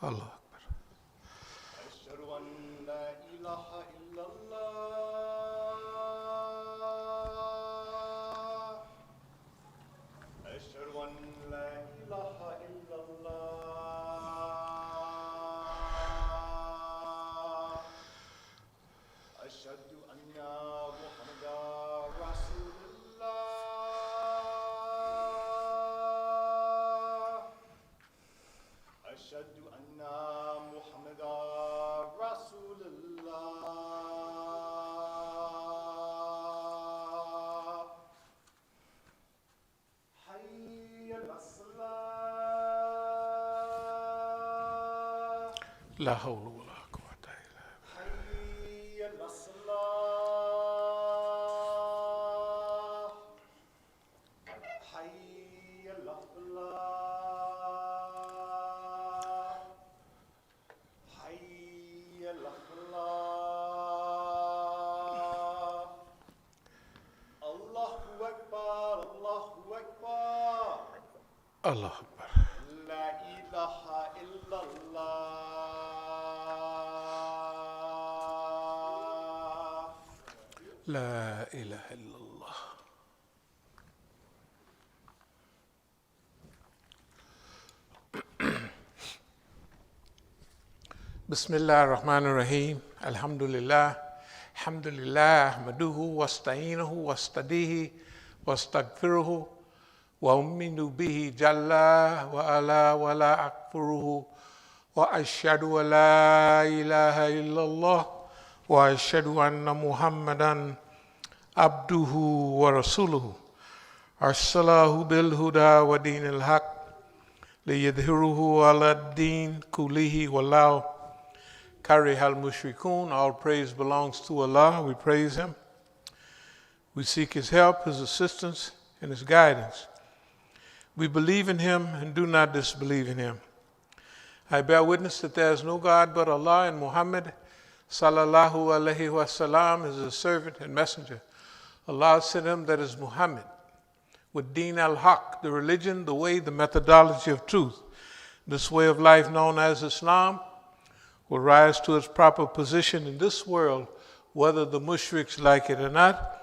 Allah Akbar. أشهد أن لا إله إلا الله أشهد أن لا إله إلا الله أشهد أن محمدا رسول الله أشهد أن محمدا رسول الله حي على الصلاة La hawla wa la quwwata illa billah. حي على الصلاة حي على الفلاح حي على الفلاح الله أكبر الله أكبر Allah Akbar. لا إله إلا الله La ilaha illallah. Bismillah ar-Rahman ar-Rahim. Alhamdulillah. Alhamdulillah. Ahmaduhu wasta'inuhu wastadihi wastaghfiruhu wa umminu bihi jalla wa ala wa la akfuruhu wa ashhadu wa la ilaha illallah wa ashhadu anna Muhammadan abduhu wa rasuluhu arsalahu bil huda wa dinil haq liyadhhiruhu ala ad-din kullihi walau karihal mushrikun. All praise belongs to Allah. We praise Him. We seek His help, His assistance, and His guidance. We believe in Him and do not disbelieve in Him. I bear witness that there is no God but Allah, and Muhammad sallallahu alaihi wasallam is His servant and messenger. Allah sent Him, that is Muhammad, with Deen al-Haq, the religion, the way, the methodology of truth. This way of life known as Islam will rise to its proper position in this world, whether the mushriks like it or not.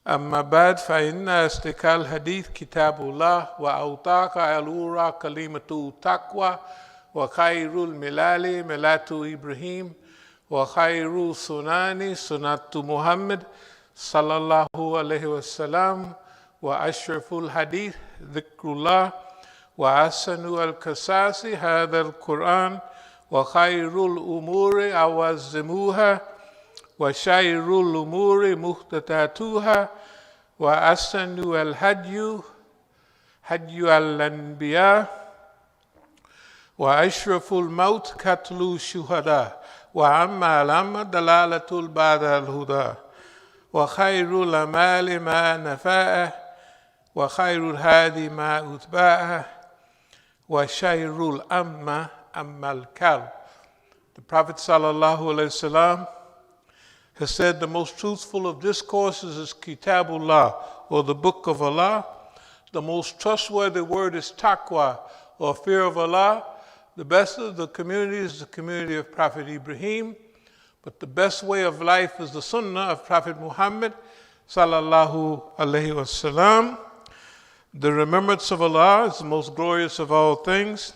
أما بعد فإن أصدق الحديث كتاب الله وأوثق الأمور كلمة التقوى وخير الملال ملة إبراهيم وخير السنن سنة محمد صلى الله عليه وسلم وأشرف الحديث ذكر الله وأحسن القصص هذا القرآن وخير الأمور أعظمها وشر الأمور محدثاتها وأحسن الهدي هدي الأنبياء وأشرف الموت قتل الشهداء وأما الأمر دلالة بعد الهدى وخير الأعمال ما نفعه وخير الهادي ما أتبعه وشر الأمة أما الكلب. The Prophet sallallahu alaihi wasallam has said the most truthful of discourses is Kitabullah, or the Book of Allah. The most trustworthy word is Taqwa, or fear of Allah. The best of the community is the community of Prophet Ibrahim, but the best way of life is the Sunnah of Prophet Muhammad sallallahu alaihi wasallam. The remembrance of Allah is the most glorious of all things.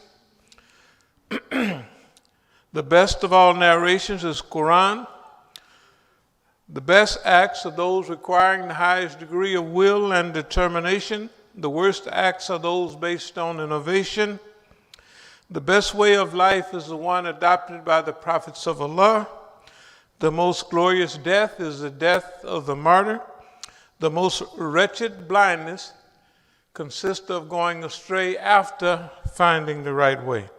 The best of all narrations is Quran. The best acts are those requiring the highest degree of will and determination. The worst acts are those based on innovation. The best way of life is the one adopted by the prophets of Allah. The most glorious death is the death of the martyr. The most wretched blindness consists of going astray after finding the right way.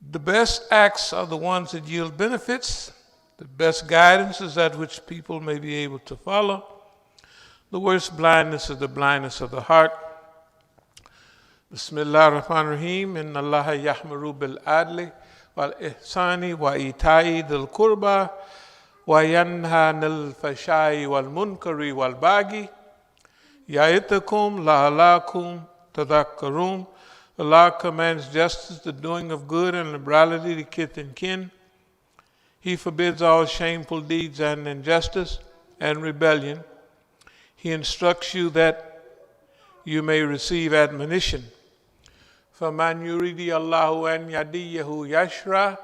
The best acts are the ones that yield benefits. The best guidance is that which people may be able to follow. The worst blindness is the blindness of the heart. Bismillah ar-Rahman ar-Rahim. Inna Allah yahmuru bil adli wal ihsani wa ita'i dhil qurba wa yanha anil fashai wal munkari wal bagi. Ya'itakum la'alakum تذكرون. Allah commands justice, the doing of good, and liberality to kith and kin. He forbids all shameful deeds and injustice and rebellion. He instructs you that you may receive admonition. فَمَنْ يُرِيدِ اللَّهُ أَنْ يَهْدِيَهُ يَشْرَحْ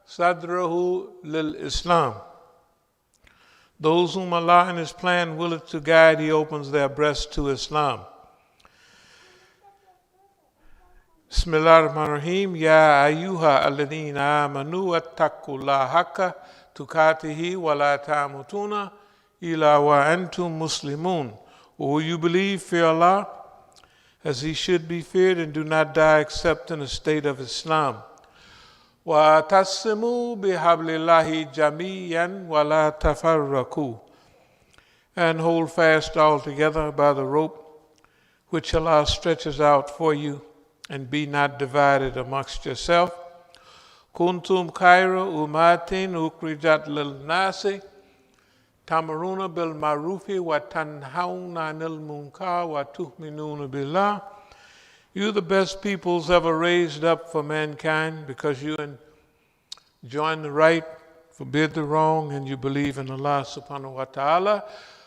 صَدْرَهُ لِلْإِسْلَامِ. Those whom Allah in His plan willeth to guide, He opens their breasts to Islam. Bismillah ar-Rahman ar-Rahim. Ya ayyuha alladhina amanu wattaqullaha haqqa tukatihi wa la tamutuna illa wa antum muslimun. O you believe, fear Allah as He should be feared, and do not die except in a state of Islam. Wa tasimu bihablillahi jamiyan wa la tafarraku. And hold fast altogether by the rope which Allah stretches out for you, and be not divided amongst yourself. Kuntum khayra umatin ukrijat lil nasi tamaruna bil ma'rufi wa tanhauna 'anil munkar wa tu'minuna billah. You the best peoples ever raised up for mankind, because you enjoin the right, forbid the wrong, and you believe in Allah subhanahu wa ta'ala.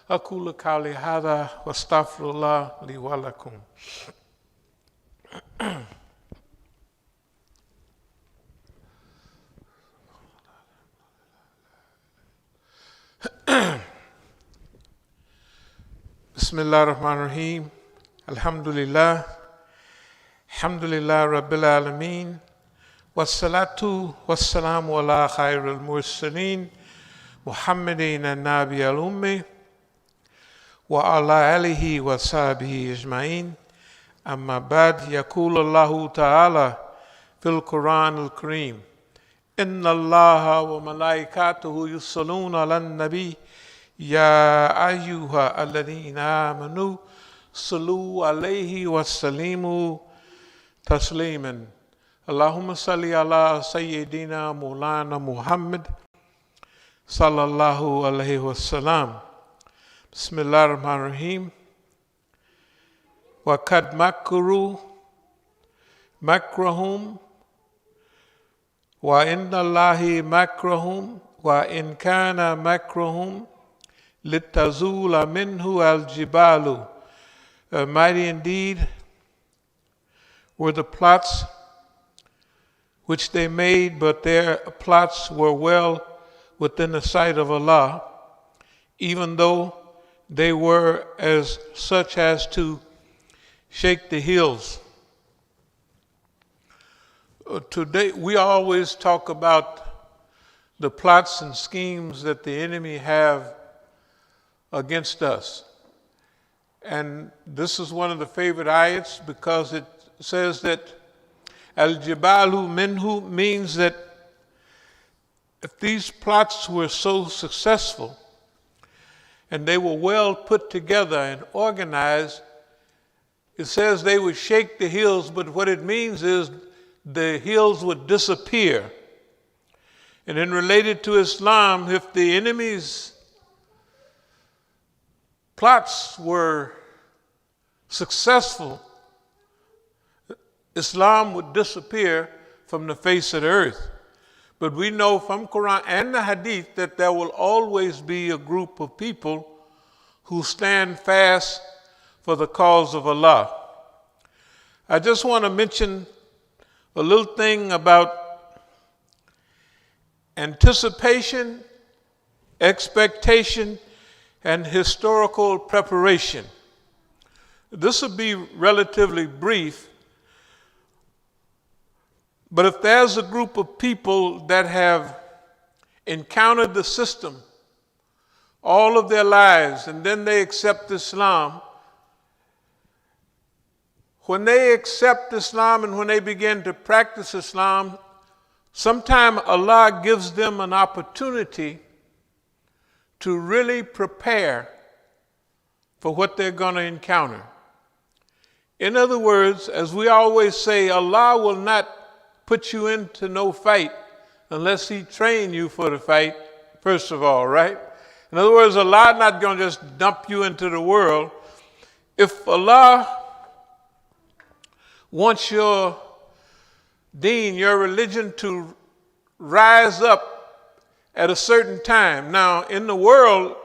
Aqulu qawli hadha wa astaghfirullah li wa lakum. Bismillah ar-Rahman ar-Rahim. Alhamdulillah. Alhamdulillah Rabbil Alameen. Wassalatu wassalamu ala khairil mursaleen Muhammadin an-Nabi al-Ummi wa ala alihi wa sahbihi ajma'in. Amma ba'd, yaqul Allahu ta'ala fil Quran al-Kareem. Inna Allaha wa malaikatuhu yusalluna ala nabi ya ayyuha alladhina amanu sallu alayhi wa sallimu tasliman. Allahumma salli ala Sayyidina Maulana Muhammad sallallahu alayhi wa sallam. Bismillah ar-Rahman ar-Rahim. Wa kad makru makrahum wa inna Allahi makrahum wa in kana makrahum litazula minhu al-jibalu. Mighty indeed were the plots which they made, but their plots were well within the sight of Allah, even though they were as such as to shake the hills. Today, we always talk about the plots and schemes that the enemy have against us. And this is one of the favorite ayats, because it says that al-jibalu minhu means that if these plots were so successful and they were well put together and organized, it says they would shake the hills, but what it means is the hills would disappear. And then related to Islam, if the enemy's plots were successful, Islam would disappear from the face of the earth. But we know from Quran and the Hadith that there will always be a group of people who stand fast for the cause of Allah. I just want to mention a little thing about anticipation, expectation, and historical preparation. This will be relatively brief, but if there's a group of people that have encountered the system all of their lives and then they accept Islam, when they accept Islam and when they begin to practice Islam, sometimes Allah gives them an opportunity to really prepare for what they're going to encounter. In other words, as we always say, Allah will not put you into no fight unless He train you for the fight, first of all, right? In other words, Allah not going to just dump you into the world. If Allah wants your deen, your religion, to rise up at a certain time. Now, in the world,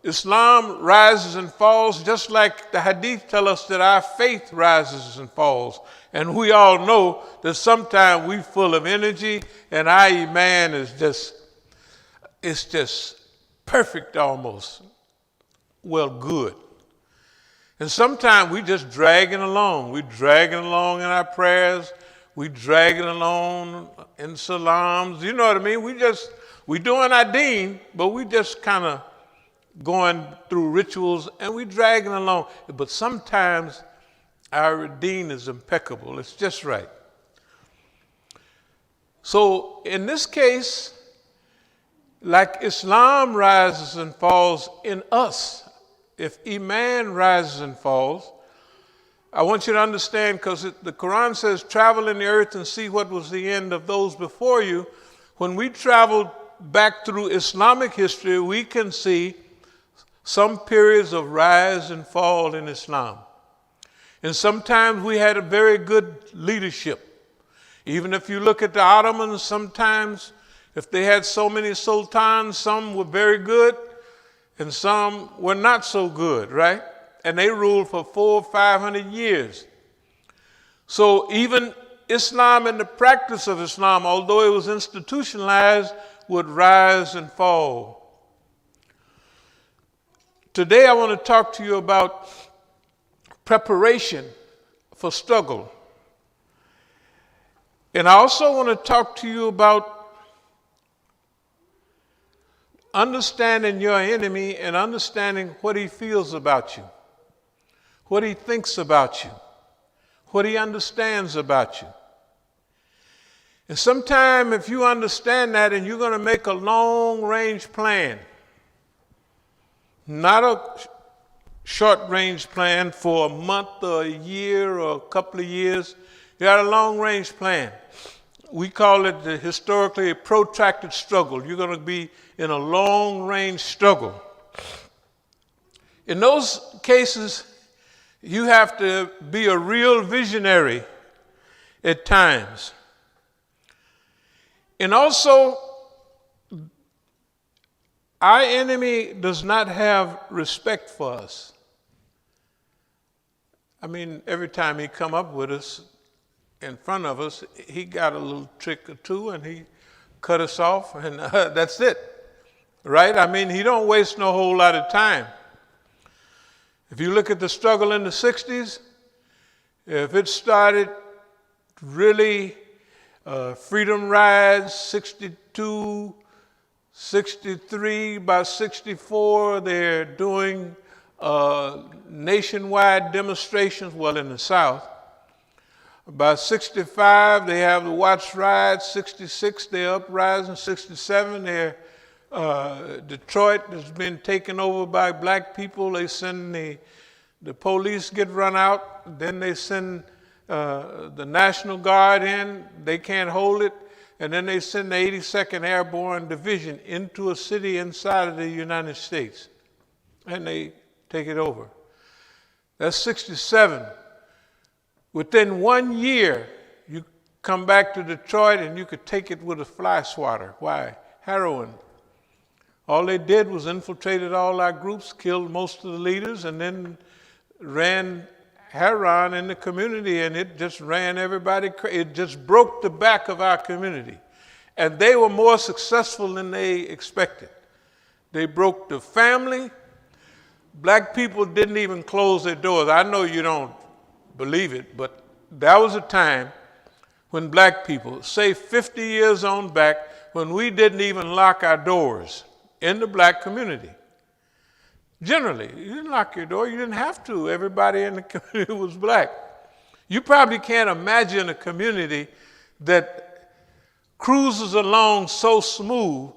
Islam rises and falls just like the hadith tell us that our faith rises and falls. And we all know that sometimes we're full of energy and our iman is just perfect almost. Well, good. And sometimes we just dragging along. We're dragging along in our prayers. We're dragging along in salams. You know what I mean? We doing our deen, but we just kind of going through rituals and we dragging along. But sometimes our deen is impeccable. It's just right. So in this case, like Islam rises and falls in us, if Iman rises and falls, I want you to understand, because the Quran says, travel in the earth and see what was the end of those before you. When we travel back through Islamic history, we can see some periods of rise and fall in Islam. And sometimes we had a very good leadership. Even if you look at the Ottomans, sometimes if they had so many sultans, some were very good and some were not so good, right? And they ruled for 400 or 500 years. So even Islam and the practice of Islam, although it was institutionalized, would rise and fall. Today I want to talk to you about preparation for struggle. And I also want to talk to you about understanding your enemy and understanding what he feels about you, what he thinks about you, what he understands about you. And sometime if you understand that and you're going to make a long-range plan, not a short-range plan for a month or a year or a couple of years, you got a long-range plan. We call it historically a protracted struggle. You're going to be in a long-range struggle. In those cases, you have to be a real visionary at times. And also, our enemy does not have respect for us. I mean, every time he come up with us, in front of us, he got a little trick or two and he cut us off and that's it, right? I mean, he don't waste no whole lot of time. If you look at the struggle in the 60s, if it started really freedom rides, 62, 63, by 64, they're doing nationwide demonstrations, well, in the South. By 65, they have the Watts Ride. 66, they're uprising. 67, Detroit has been taken over by black people. They send the police get run out. Then they send the National Guard in. They can't hold it. And then they send the 82nd Airborne Division into a city inside of the United States. And they take it over. That's 67. Within 1 year, you come back to Detroit and you could take it with a fly swatter. Why? Heroin. All they did was infiltrated all our groups, killed most of the leaders, and then ran heroin in the community, and it just ran everybody crazy. It just broke the back of our community. And they were more successful than they expected. They broke the family. Black people didn't even close their doors. I know you don't believe it, but that was a time when black people, say 50 years on back, when we didn't even lock our doors in the black community. Generally, you didn't lock your door. You didn't have to. Everybody in the community was black. You probably can't imagine a community that cruises along so smooth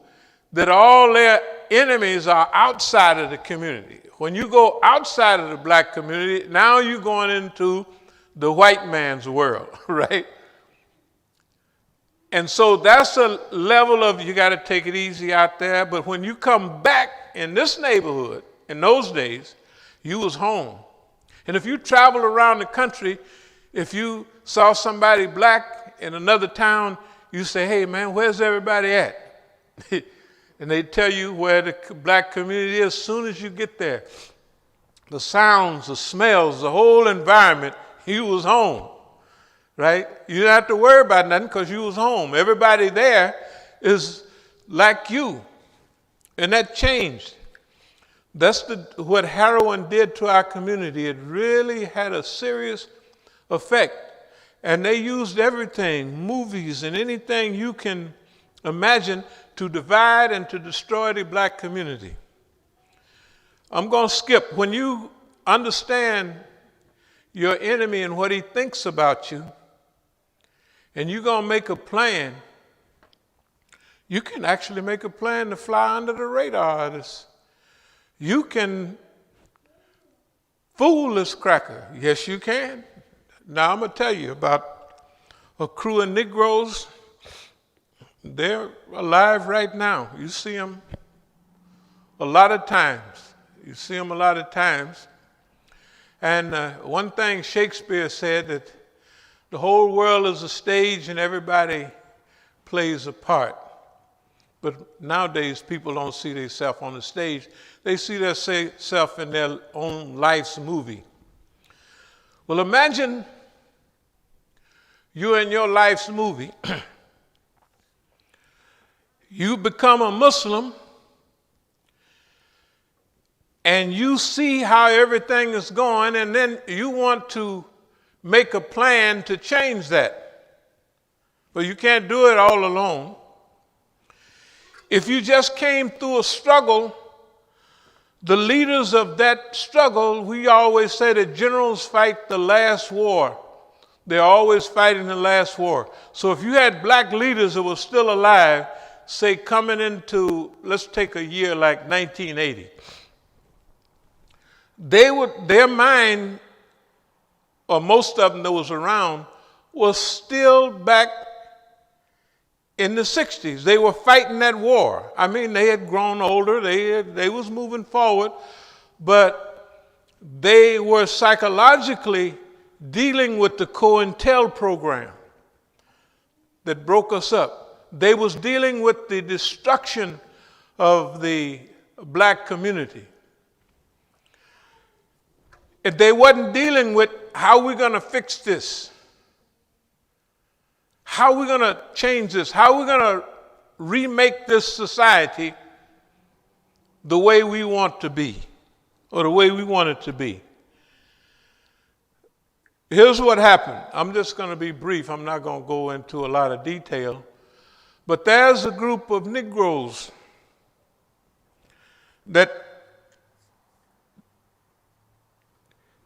that all their enemies are outside of the community. When you go outside of the black community, now you're going into the white man's world, right? And so that's a level of you got to take it easy out there. But when you come back in this neighborhood, in those days, you was home. And if you travel around the country, If you saw somebody black in another town, you say, hey man, where's everybody at? And they tell you where the black community is as soon as you get there. The sounds, the smells, the whole environment, you was home, right? You didn't have to worry about nothing because you was home. Everybody there is like you. And that changed. That's what heroin did to our community. It really had a serious effect. And they used everything, movies and anything you can imagine, to divide and to destroy the black community. I'm going to skip. When you understand your enemy and what he thinks about you, and you're going to make a plan, you can actually make a plan to fly under the radar of this. You can fool this cracker. Yes, you can. Now, I'm going to tell you about a crew of Negroes. They're alive right now. You see them a lot of times. You see them a lot of times. And one thing Shakespeare said, that the whole world is a stage and everybody plays a part. But nowadays, people don't see themselves on the stage. They see themselves in their own life's movie. Well, imagine you're in your life's movie. You become a Muslim, and you see how everything is going, and then you want to make a plan to change that. But you can't do it all alone. If you just came through a struggle, the leaders of that struggle, we always say that generals fight the last war. They're always fighting the last war. So if you had black leaders that were still alive, say coming into, let's take a year like 1980, their mind, or most of them that was around, was still back in the 60s. They were fighting that war. I mean, they had grown older, they was moving forward, but they were psychologically dealing with the COINTEL program that broke us up. They was dealing with the destruction of the black community. If they wasn't dealing with how we're going to fix this, how we're going to change this, how we're going to remake this society the way we want to be, or the way we want it to be. Here's what happened. I'm just going to be brief. I'm not going to go into a lot of detail. But there's a group of Negroes that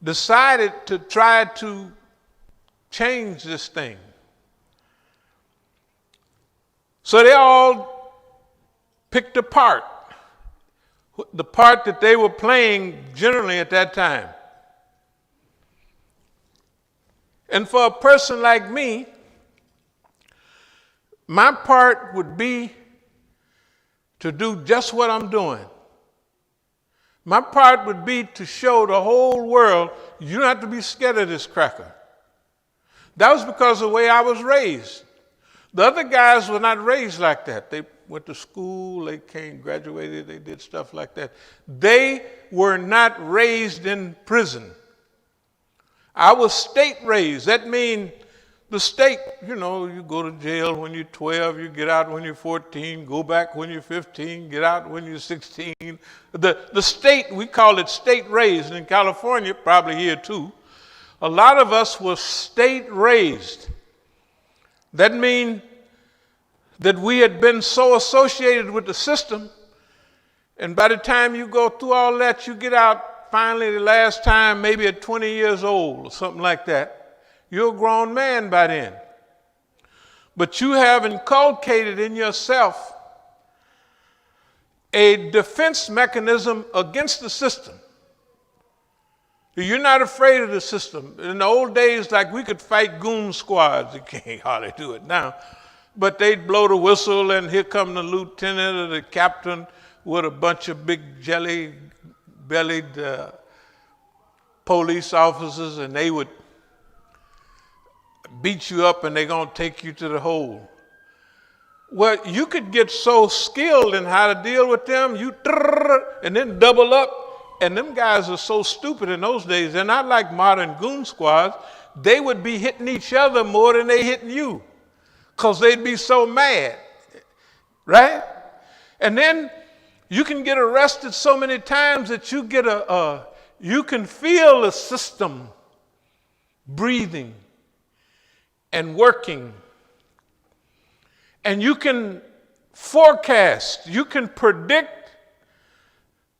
decided to try to change this thing. So they all picked a part, the part that they were playing generally at that time. And for a person like me, my part would be to do just what I'm doing. My part would be to show the whole world, you don't have to be scared of this cracker. That was because of the way I was raised. The other guys were not raised like that. They went to school, they graduated, they did stuff like that. They were not raised in prison. I was state raised. That means the state, you go to jail when you're 12, you get out when you're 14, go back when you're 15, get out when you're 16. The state, we call it state raised. In California, probably here too, a lot of us were state raised. That means that we had been so associated with the system, and by the time you go through all that, you get out finally the last time, maybe at 20 years old or something like that. You're a grown man by then. But you have inculcated in yourself a defense mechanism against the system. You're not afraid of the system. In the old days, like we could fight goon squads. You can't hardly do it now. But they'd blow the whistle, and here come the lieutenant or the captain with a bunch of big jelly-bellied police officers, and they would beat you up and they're going to take you to the hole. Well, you could get so skilled in how to deal with them, and then double up. And them guys are so stupid in those days. They're not like modern goon squads. They would be hitting each other more than they hitting you because they'd be so mad, right? And then you can get arrested so many times that you get you can feel the system breathing and working. And you can forecast, you can predict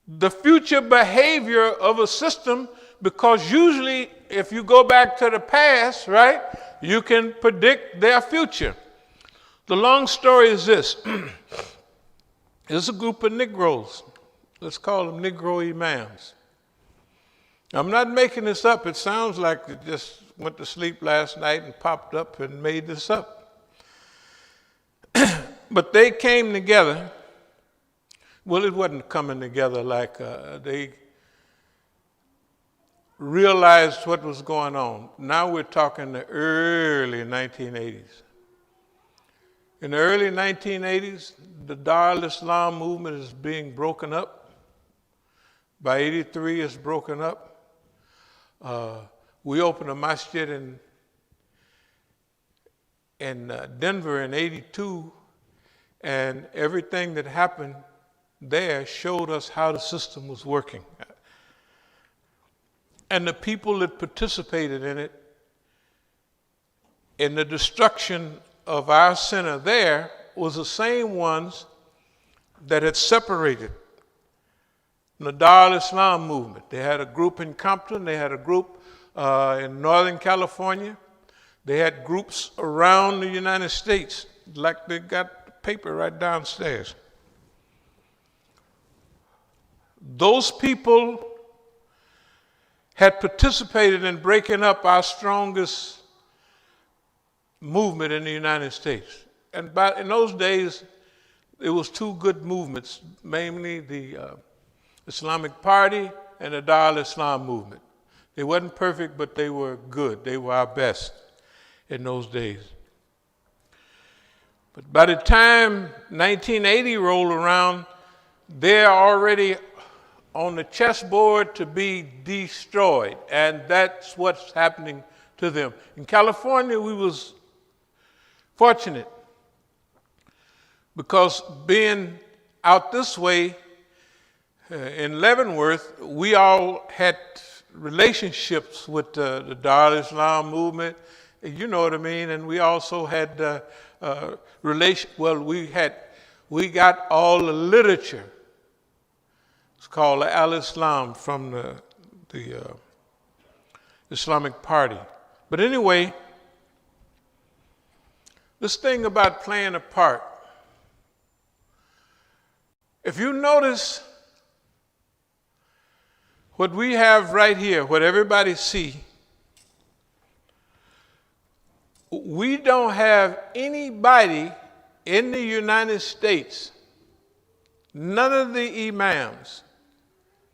the future behavior of a system, because usually if you go back to the past, right, you can predict their future. The long story is this. There's a group of Negroes. Let's call them Negro imams. I'm not making this up. It sounds like it just went to sleep last night and popped up and made this up. But they came together. Well, it wasn't coming together like they realized what was going on. Now we're talking the early 1980s. In the early 1980s, the Dar al-Islam movement is being broken up. By 83, it's broken up. We opened a masjid in Denver in 82, and everything that happened there showed us how the system was working. And the people that participated in it, in the destruction of our center there, was the same ones that had separated the Dar al-Islam movement. They had a group in Compton, they had a group in Northern California, they had groups around the United States, like they got the paper right downstairs. Those people had participated in breaking up our strongest movement in the United States. And in those days, it was two good movements, mainly the Islamic Party and the Dar al-Islam movement. They wasn't perfect, but they were good. They were our best in those days. But by the time 1980 rolled around, they're already on the chessboard to be destroyed, and that's what's happening to them. In California, we was fortunate because being out this way in Leavenworth, we all had relationships with the Dar al-Islam movement, you know what I mean, and we also had we got all the literature. It's called Al-Islam from the Islamic Party. But anyway, this thing about playing a part. If you notice what we have right here, what everybody see, we don't have anybody in the United States, none of the imams,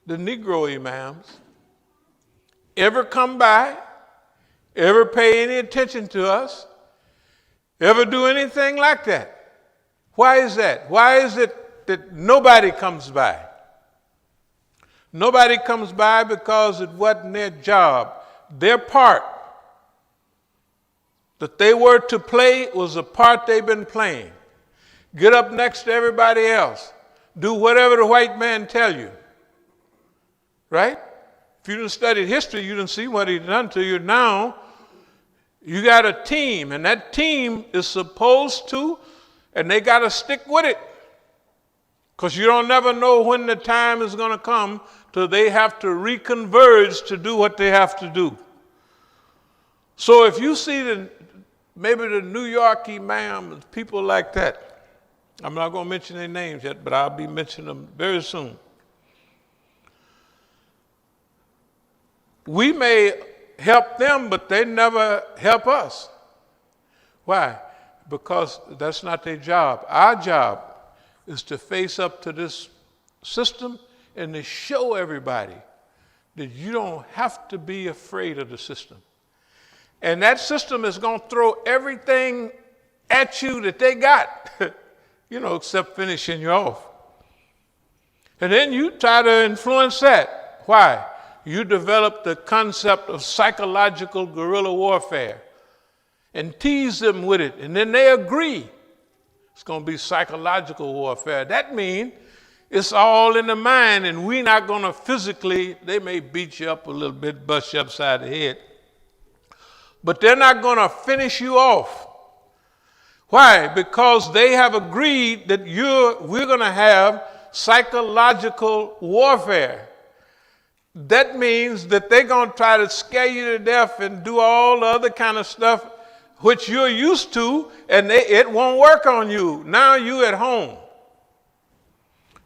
the Negro imams, ever come by, ever pay any attention to us, ever do anything like that. Why is that? Why is it that nobody comes by? Nobody comes by because it wasn't their job. Their part that they were to play was a part they've been playing. Get up next to everybody else. Do whatever the white man tell you. Right? If you didn't study history, you didn't see what he done to you. Now, you got a team, and that team is supposed to, and they got to stick with it. Because you don't never know when the time is going to come till they have to reconverge to do what they have to do. So if you see maybe the New York imams, people like that, I'm not going to mention their names yet, but I'll be mentioning them very soon. We may help them, but they never help us. Why? Because that's not their job. Our job is to face up to this system and to show everybody that you don't have to be afraid of the system. And that system is going to throw everything at you that they got, except finishing you off. And then you try to influence that. Why? You develop the concept of psychological guerrilla warfare and tease them with it. And then they agree. It's going to be psychological warfare. That means it's all in the mind, and we're not going to physically, they may beat you up a little bit, bust you upside the head, but they're not going to finish you off. Why? Because they have agreed that we're going to have psychological warfare. That means that they're going to try to scare you to death and do all the other kind of stuff which you're used to, and it won't work on you. Now you at home.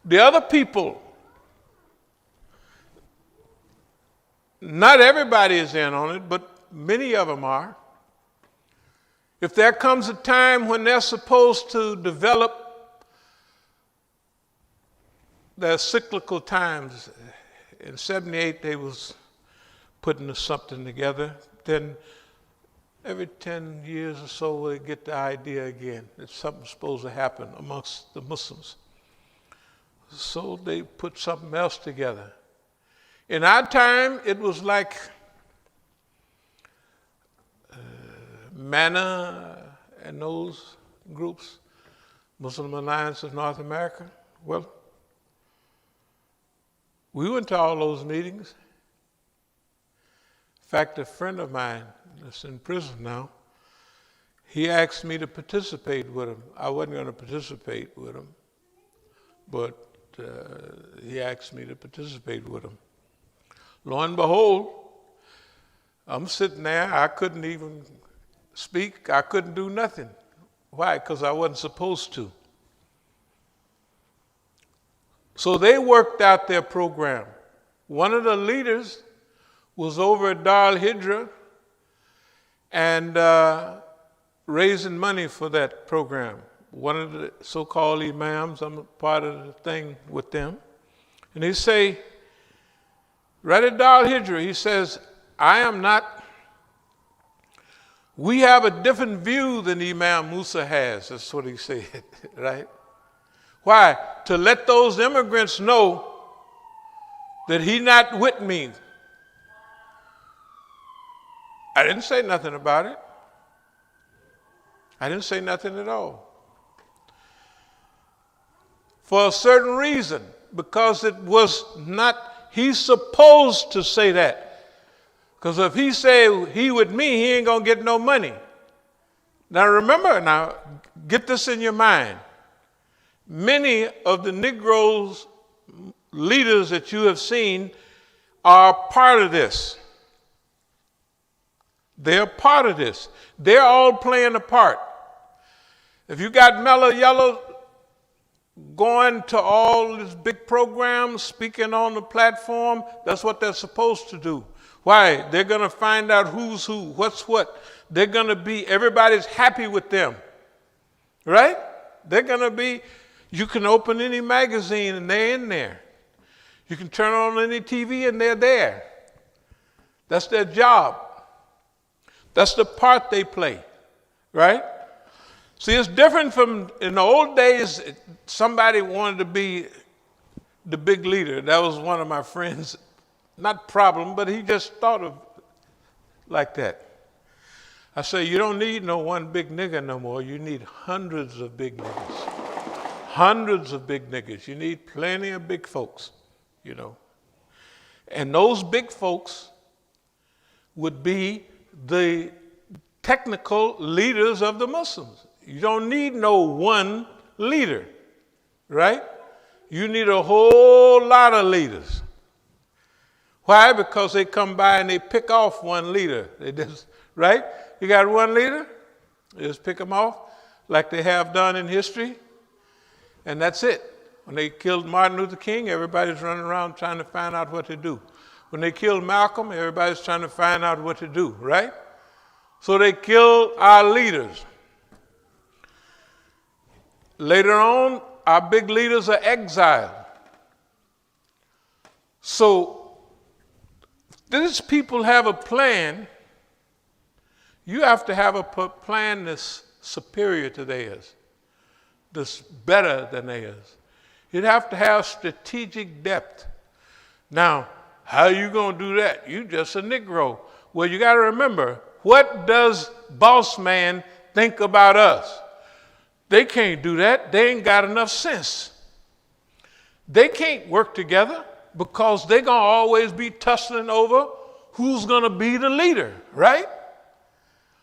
The other people, not everybody is in on it, but many of them are. If there comes a time when they're supposed to develop their cyclical times, in 78 they was putting something together, then every 10 years or so they get the idea again that something's supposed to happen amongst the Muslims. So they put something else together. In our time, it was like MANA and those groups, Muslim Alliance of North America. Well, we went to all those meetings. In fact, a friend of mine that's in prison now, he asked me to participate with him. I wasn't going to participate with him, but he asked me to participate with him. Lo and behold, I'm sitting there. I couldn't even speak. I couldn't do nothing. Why? Because I wasn't supposed to. So they worked out their program. One of the leaders was over at Dar al-Hijra and raising money for that program. One of the so-called imams, I'm a part of the thing with them. And he say, right at Dar al-Hijra, he says, we have a different view than Imam Musa has. That's what he said, right? Why? To let those immigrants know that he not with me. I didn't say nothing about it. I didn't say nothing at all. For a certain reason, because it was not, he's supposed to say that. Because if he say he with me, he ain't going to get no money. Now remember, get this in your mind. Many of the Negroes leaders that you have seen are part of this. They're part of this. They're all playing a part. If you got Mellow Yellow going to all these big programs, speaking on the platform, that's what they're supposed to do. Why? They're going to find out who's who, what's what. They're going to be, everybody's happy with them. Right? They're going to be, you can open any magazine and they're in there. You can turn on any TV and they're there. That's their job. That's the part they play. Right? See, it's different from, in the old days, somebody wanted to be the big leader. That was one of my friends. Not problem, but he just thought of like that. I say, you don't need no one big nigger no more. You need hundreds of big niggas. Hundreds of big niggas. You need plenty of big folks, you know. And those big folks would be the technical leaders of the Muslims. You don't need no one leader, right? You need a whole lot of leaders. Why? Because they come by and they pick off one leader. They just, right? You got one leader, you just pick them off like they have done in history, and that's it. When they killed Martin Luther King, everybody's running around trying to find out what to do. When they killed Malcolm, everybody's trying to find out what to do, right? So they kill our leaders. Later on, our big leaders are exiled. So these people have a plan You have to have a plan that's superior to theirs, that's better than theirs. You'd have to have strategic depth. Now, how are you going to do that? You just a Negro. Well, you got to remember, what does boss man think about us? They can't do that. They ain't got enough sense. They can't work together because they're going to always be tussling over who's going to be the leader, right?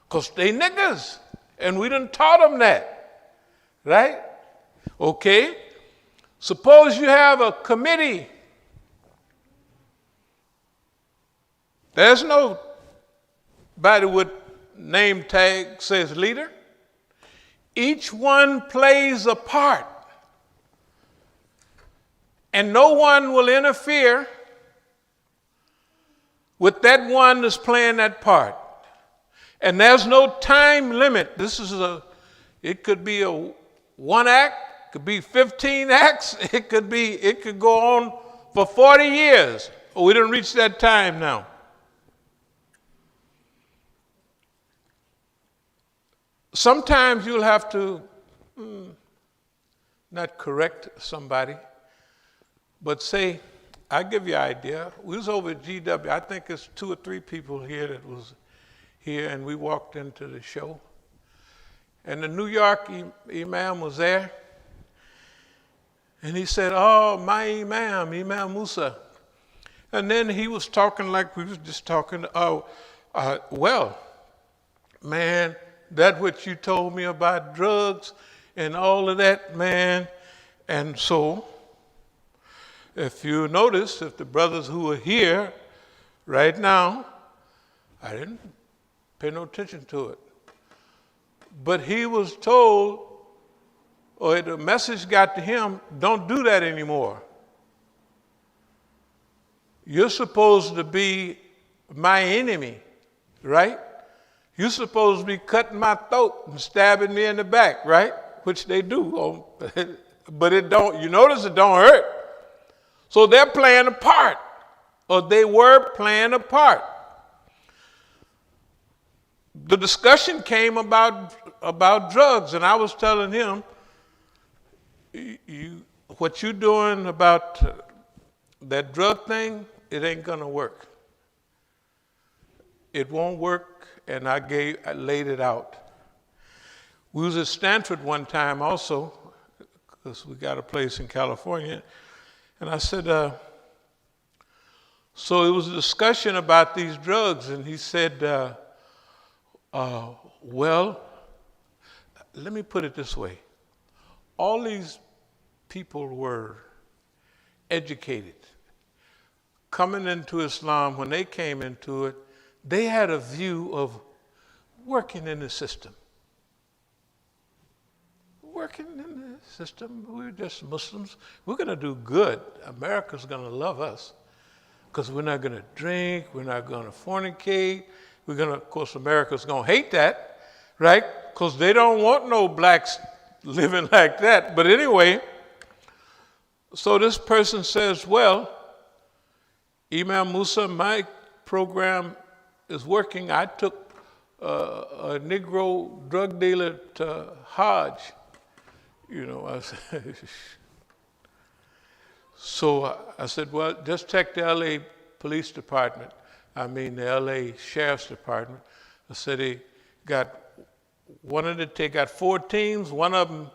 Because they niggas, and we done taught them that, right? Okay, suppose you have a committee. There's nobody with name tag says leader. Each one plays a part. And no one will interfere with that one that's playing that part. And there's no time limit. It could be a 1 act, it could be 15 acts, it could go on for 40 years. We didn't reach that time now. Sometimes you'll have to not correct somebody, but say, I'll give you an idea. We was over at GW. I think it's 2 or 3 people here that was here, and we walked into the show. And the New York imam was there. And he said, oh, my Imam Musa. And then he was talking like we was just talking. Well, man, that what you told me about drugs and all of that, man. And so, if you notice, if the brothers who are here right now, I didn't pay no attention to it. But he was told, or the message got to him, don't do that anymore. You're supposed to be my enemy, right? You're supposed to be cutting my throat and stabbing me in the back, right? Which they do, but it don't, you notice it don't hurt. So they're playing a part, or they were playing a part. The discussion came about drugs, and I was telling him, what you're doing about that drug thing, it ain't gonna work. It won't work, and I laid it out. We was at Stanford one time also, because we got a place in California, and I said, so it was a discussion about these drugs, and he said, well, let me put it this way. All these people were educated. Coming into Islam, when they came into it, they had a view of working in the system. Working in the system, we're just Muslims. We're going to do good. America's going to love us because we're not going to drink, we're not going to fornicate. We're going to, of course, America's going to hate that, right? Because they don't want no blacks living like that. But anyway, so this person says, well, Imam Musa, my program is working. I took a Negro drug dealer to Hajj. You know, so I said, well, just check the LA Police Department. The LA Sheriff's Department. I said they got they got 4 teams. One of them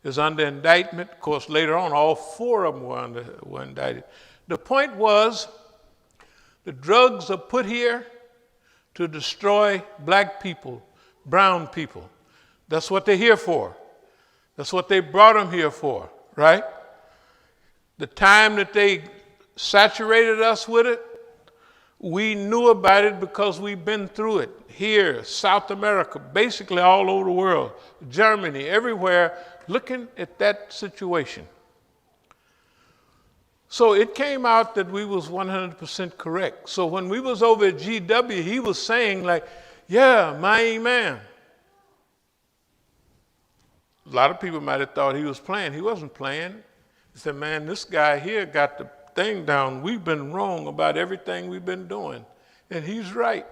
is under indictment. Of course, later on, all 4 of them were indicted. The point was, the drugs are put here to destroy black people, brown people. That's what they're here for. That's what they brought them here for, right? The time that they saturated us with it, we knew about it because we've been through it. Here, South America, basically all over the world, Germany, everywhere, looking at that situation. So it came out that we was 100% correct. So when we was over at GW, he was saying like, yeah, my Imam. A lot of people might have thought he was playing. He wasn't playing. He said, man, this guy here got the thing down. We've been wrong about everything we've been doing. And he's right.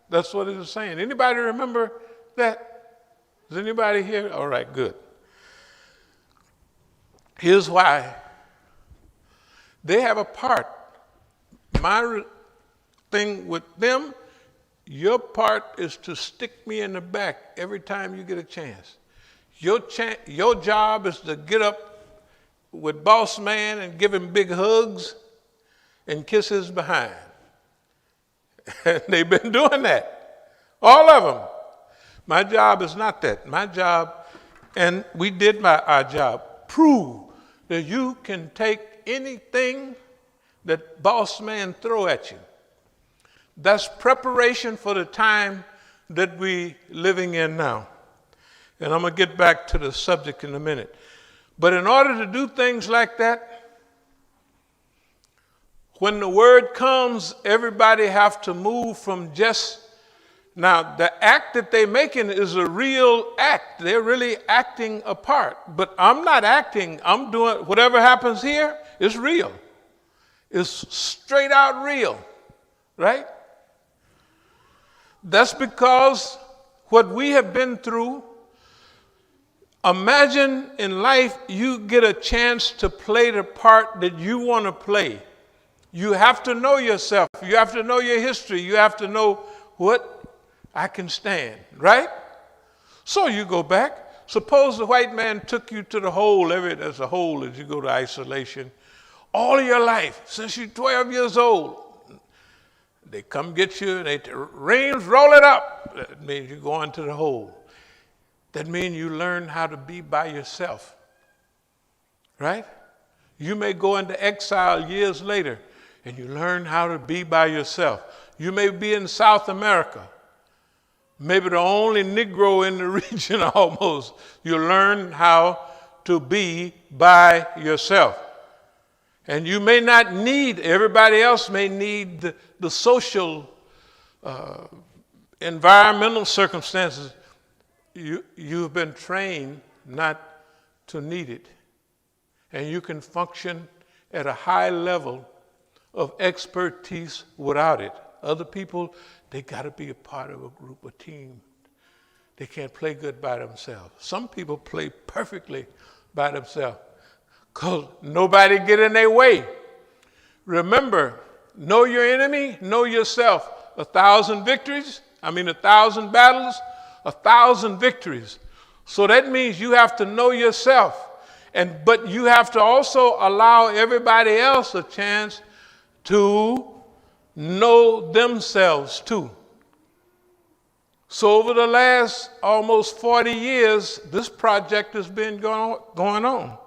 That's what it is saying. Anybody remember that? Is anybody here? All right, good. Here's why. They have a part. My thing with them, your part is to stick me in the back every time you get a chance. Your job is to get up with boss man and give him big hugs and kiss his behind. And they've been doing that. All of them. My job is not that. My job, and we did our job, prove that you can take anything that boss man throw at you. That's preparation for the time that we living in now. And I'm going to get back to the subject in a minute. But in order to do things like that, when the word comes, everybody have to move from just, now the act that they're making is a real act. They're really acting a part. But I'm not acting, I'm doing, whatever happens here is real. It's straight out real, right? That's because what we have been through, imagine in life you get a chance to play the part that you want to play. You have to know yourself. You have to know your history. You have to know what I can stand, right? So you go back. Suppose the white man took you to the hole, there's a hole as you go to isolation, all of your life, since you're 12 years old. They come get you, and they reins, roll it up. That means you go into the hole. That means you learn how to be by yourself, right? You may go into exile years later, and you learn how to be by yourself. You may be in South America, maybe the only Negro in the region almost. You learn how to be by yourself. And you may not need, everybody else may need the social, environmental circumstances. You've been trained not to need it. And you can function at a high level of expertise without it. Other people, they got to be a part of a group, a team. They can't play good by themselves. Some people play perfectly by themselves because nobody get in their way. Remember, know your enemy, know yourself. 1,000 victories, 1,000 battles, 1,000 victories. So that means you have to know yourself. But you have to also allow everybody else a chance to know themselves too. So over the last almost 40 years, this project has been going on.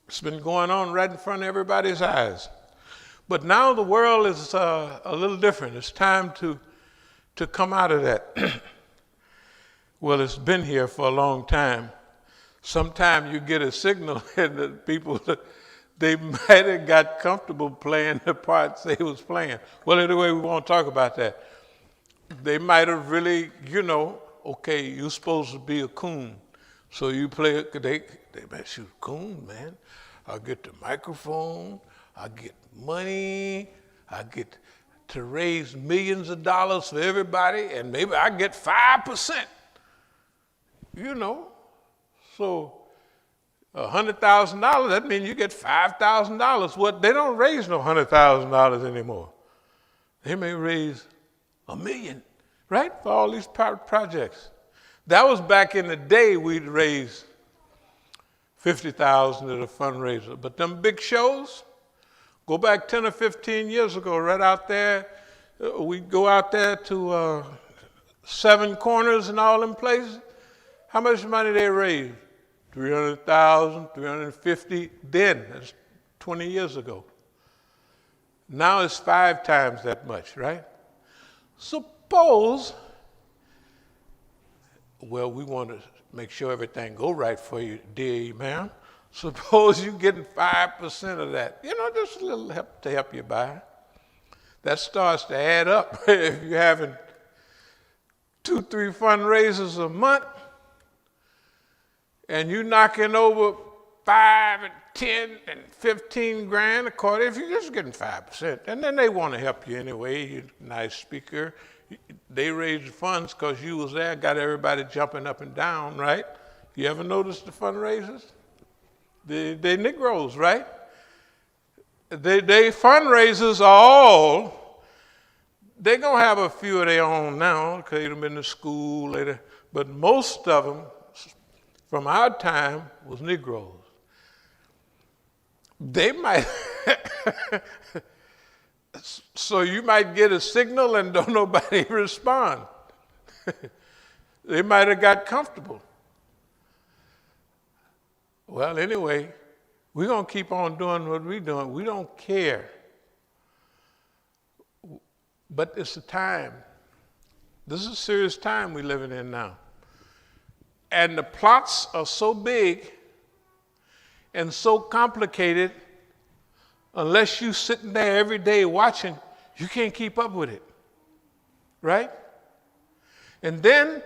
It's been going on right in front of everybody's eyes. But now the world is a little different. It's time to come out of that. Well, it's been here for a long time. Sometimes you get a signal that people, they might have got comfortable playing the parts they was playing. Well, anyway, we won't talk about that. They might have really, okay, you're supposed to be a coon. So you play it, they might shoot coon, man. I'll get the microphone, I'll get money, I get to raise millions of dollars for everybody, and maybe I get 5%. So $100,000, that means you get $5,000. What? They don't raise no $100,000 anymore. They may raise $1 million, right? For all these projects. That was back in the day we'd raise $50,000 at a fundraiser. But them big shows, go back 10 or 15 years ago, right out there, we'd go out there to Seven Corners and all them places. How much money they raised? 300,000, 350. Then, that's 20 years ago. Now it's 5 times that much, right? Suppose, well, we want to make sure everything go right for you, dear ma'am. Suppose you're getting 5% of that. Just a little help to help you by. That starts to add up. If you're having 2, 3 fundraisers a month, and you knocking over $5,000 10 and 15 grand a quarter if you're just getting 5%. And then they want to help you anyway. You're a nice speaker. They raised funds because you was there, got everybody jumping up and down, right? You ever notice the fundraisers? They Negroes, right? They fundraisers are all, they're going to have a few of their own now because they've been to school later. But most of them from our time was Negroes. They might, so you might get a signal and don't nobody respond. They might have got comfortable. Well, anyway, we're going to keep on doing what we're doing. We don't care. But it's a time. This is a serious time we're living in now. And the plots are so big and so complicated, unless you're sitting there every day watching, you can't keep up with it, right? And then,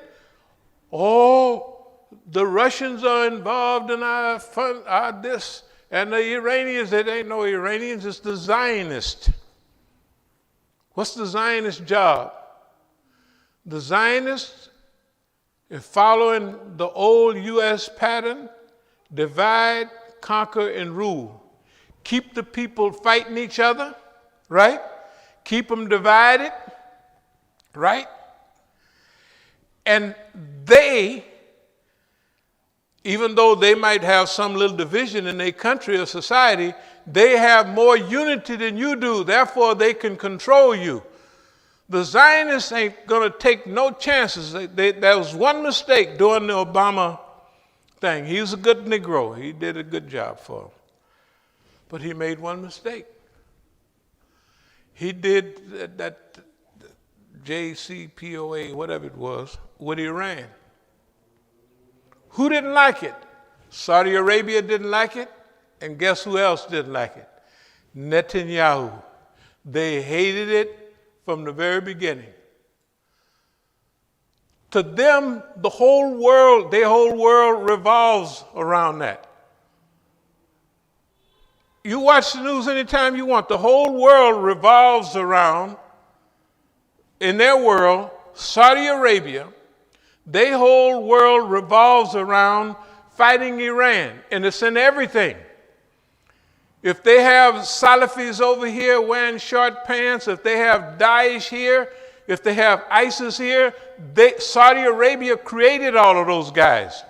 the Russians are involved in our this, and the Iranians, it ain't no Iranians, it's the Zionists. What's the Zionist job? The Zionists are following the old U.S. pattern, divide, conquer, and rule. Keep the people fighting each other, right? Keep them divided, right? And they, even though they might have some little division in their country or society, they have more unity than you do. Therefore, they can control you. The Zionists ain't going to take no chances. There was one mistake during the Obama thing. He was a good Negro. He did a good job for him. But he made one mistake. He did that JCPOA, whatever it was, with Iran. Who didn't like it? Saudi Arabia didn't like it. And guess who else didn't like it? Netanyahu. They hated it from the very beginning. To them, their whole world revolves around that. You watch the news anytime you want. The whole world revolves around, in their world, Saudi Arabia. Their whole world revolves around fighting Iran, and it's in everything. If they have Salafis over here wearing short pants, if they have Daesh here, if they have ISIS here, Saudi Arabia created all of those guys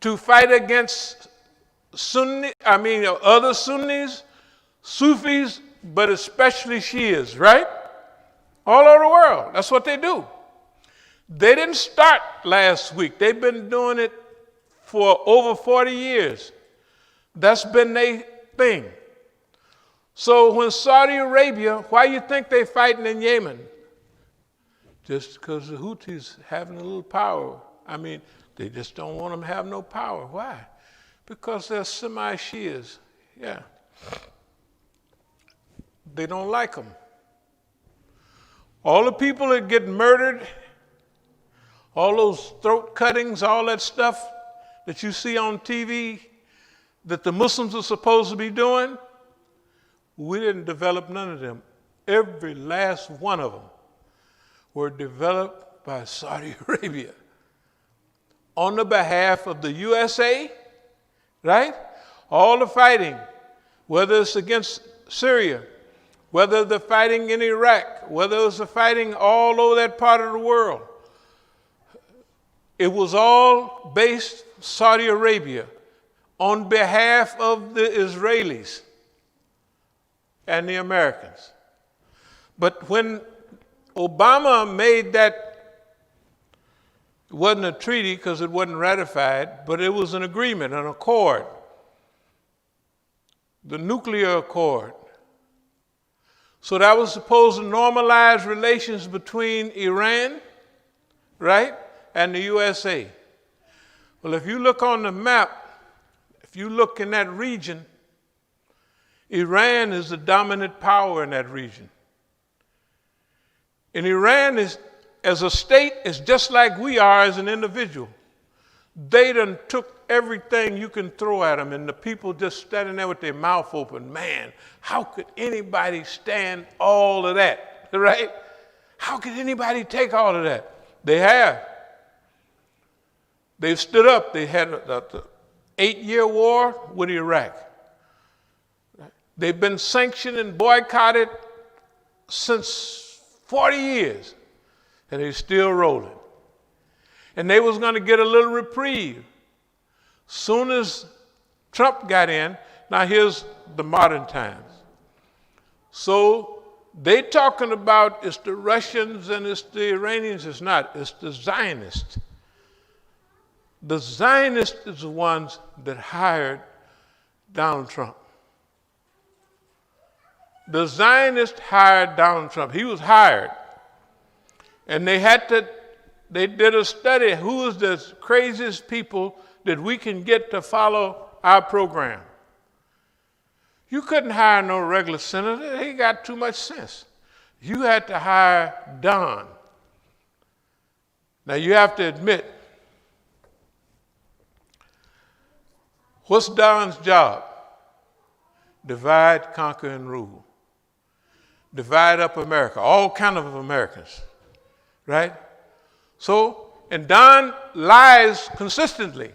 to fight against other Sunnis, Sufis, but especially Shias, right? All over the world. That's what they do. They didn't start last week. They've been doing it for over 40 years. That's been their thing. So when Saudi Arabia, why you think they're fighting in Yemen? Just because the Houthis having a little power. They just don't want them to have no power. Why? Because they're semi-Shias. Yeah. They don't like them. All the people that get murdered, all those throat cuttings, all that stuff that you see on TV that the Muslims are supposed to be doing, we didn't develop none of them. Every last one of them were developed by Saudi Arabia on the behalf of the USA, right? All the fighting, whether it's against Syria, whether they're fighting in Iraq, whether it's the fighting all over that part of the world, it was all based Saudi Arabia on behalf of the Israelis and the Americans. But when Obama made that, it wasn't a treaty because it wasn't ratified, but it was an agreement, an accord, the nuclear accord. So that was supposed to normalize relations between Iran, right, and the USA. Well, if you look on the map, if you look in that region, Iran is the dominant power in that region. And Iran is, as a state, is just like we are as an individual. They done took everything you can throw at them, and the people just standing there with their mouth open. Man, how could anybody stand all of that, right? How could anybody take all of that? They have. They've stood up. They had the 8-year war with Iraq. They've been sanctioned and boycotted since 40 years, and they're still rolling. And they was going to get a little reprieve. Soon as Trump got in, now here's the modern times. So they talking about it's the Russians and it's the Iranians. It's not. It's the Zionists. The Zionists is the ones that hired Donald Trump. The Zionists hired Donald Trump. He was hired. And they did a study. Who is the craziest people that we can get to follow our program? You couldn't hire no regular senator. He got too much sense. You had to hire Don. Now you have to admit, what's Don's job? Divide, conquer, and rule. Divide up America, all kind of Americans, right? So, and Don lies consistently.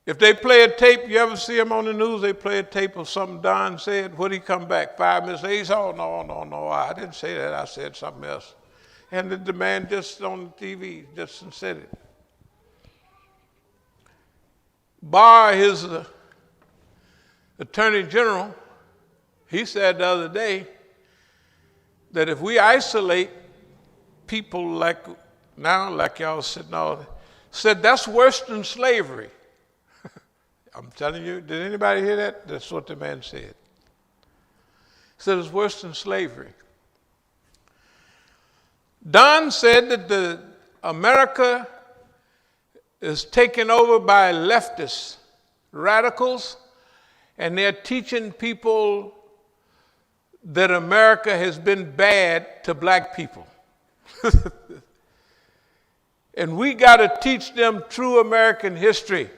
If they play a tape, you ever see him on the news, they play a tape of something Don said, what he come back 5 minutes later, he said, oh, no, I didn't say that, I said something else. And the man just on the TV just said it. Barr, his attorney general, he said the other day that if we isolate people like now, like y'all sitting all, said that's worse than slavery. I'm telling you, did anybody hear that? That's what the man said. He said it's worse than slavery. Don said that America is taken over by leftists, radicals, and they're teaching people that America has been bad to black people. And we got to teach them true American history.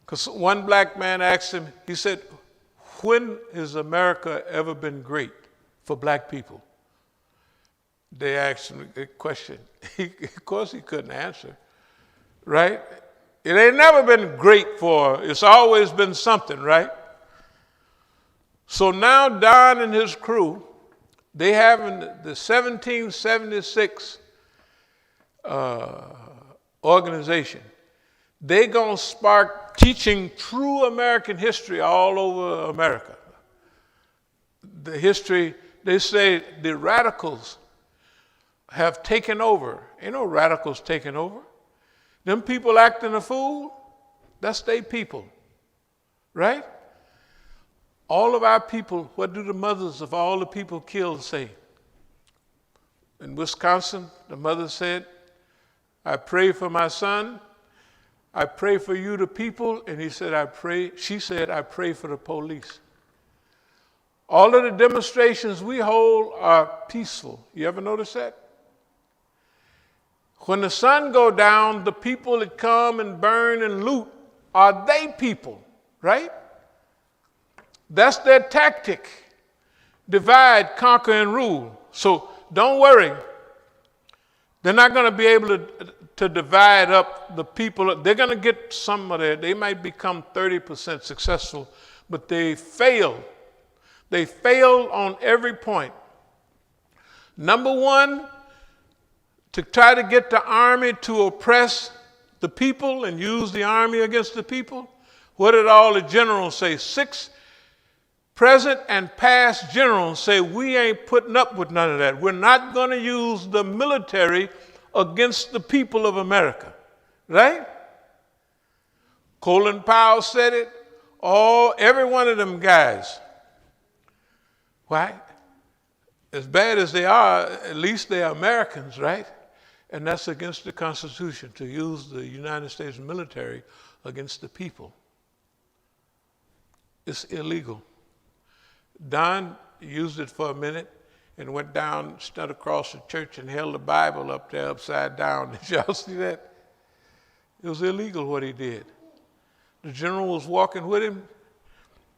Because one black man asked him, he said, when has America ever been great for black people? They asked him a question. Of course he couldn't answer, right? It ain't never been great for, it's always been something, right? So now Don and his crew, they have in the 1776 organization, they're going to spark teaching true American history all over America. The history, they say the radicals have taken over. Ain't no radicals taking over. Them people acting a fool, that's they people, right? All of our people, what do the mothers of all the people killed say? In Wisconsin, the mother said, I pray for my son, I pray for you, the people, and she said, I pray for the police. All of the demonstrations we hold are peaceful. You ever notice that? When the sun go down, the people that come and burn and loot are they people, right? That's their tactic. Divide, conquer, and rule. So don't worry. They're not going to be able to divide up the people. They're going to get some of that. They might become 30% successful, but they failed. They failed on every point. Number one, to try to get the army to oppress the people and use the army against the people. What did all the generals say? 6 present and past generals say, we ain't putting up with none of that. We're not going to use the military against the people of America, right? Colin Powell said it. Every one of them guys. Why? As bad as they are, at least they're Americans, right? And that's against the Constitution, to use the United States military against the people. It's illegal. Don used it for a minute and went down, stood across the church and held the Bible up there upside down. Did y'all see that? It was illegal what he did. The general was walking with him.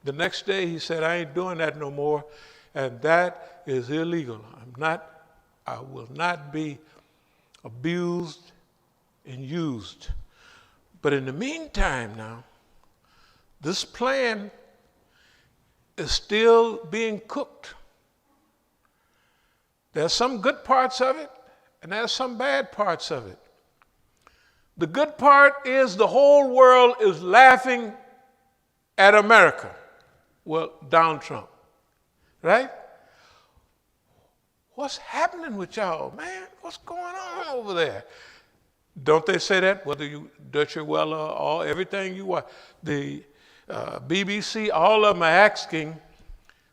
The next day he said, I ain't doing that no more, and that is illegal. I will not be abused and used. But in the meantime now, this plan is still being cooked. There's some good parts of it, and there's some bad parts of it. The good part is the whole world is laughing at America. Well, Donald Trump, right? What's happening with y'all, man? What's going on over there? Don't they say that? Whether you Deutsche Welle or everything you watch, the BBC, all of them are asking,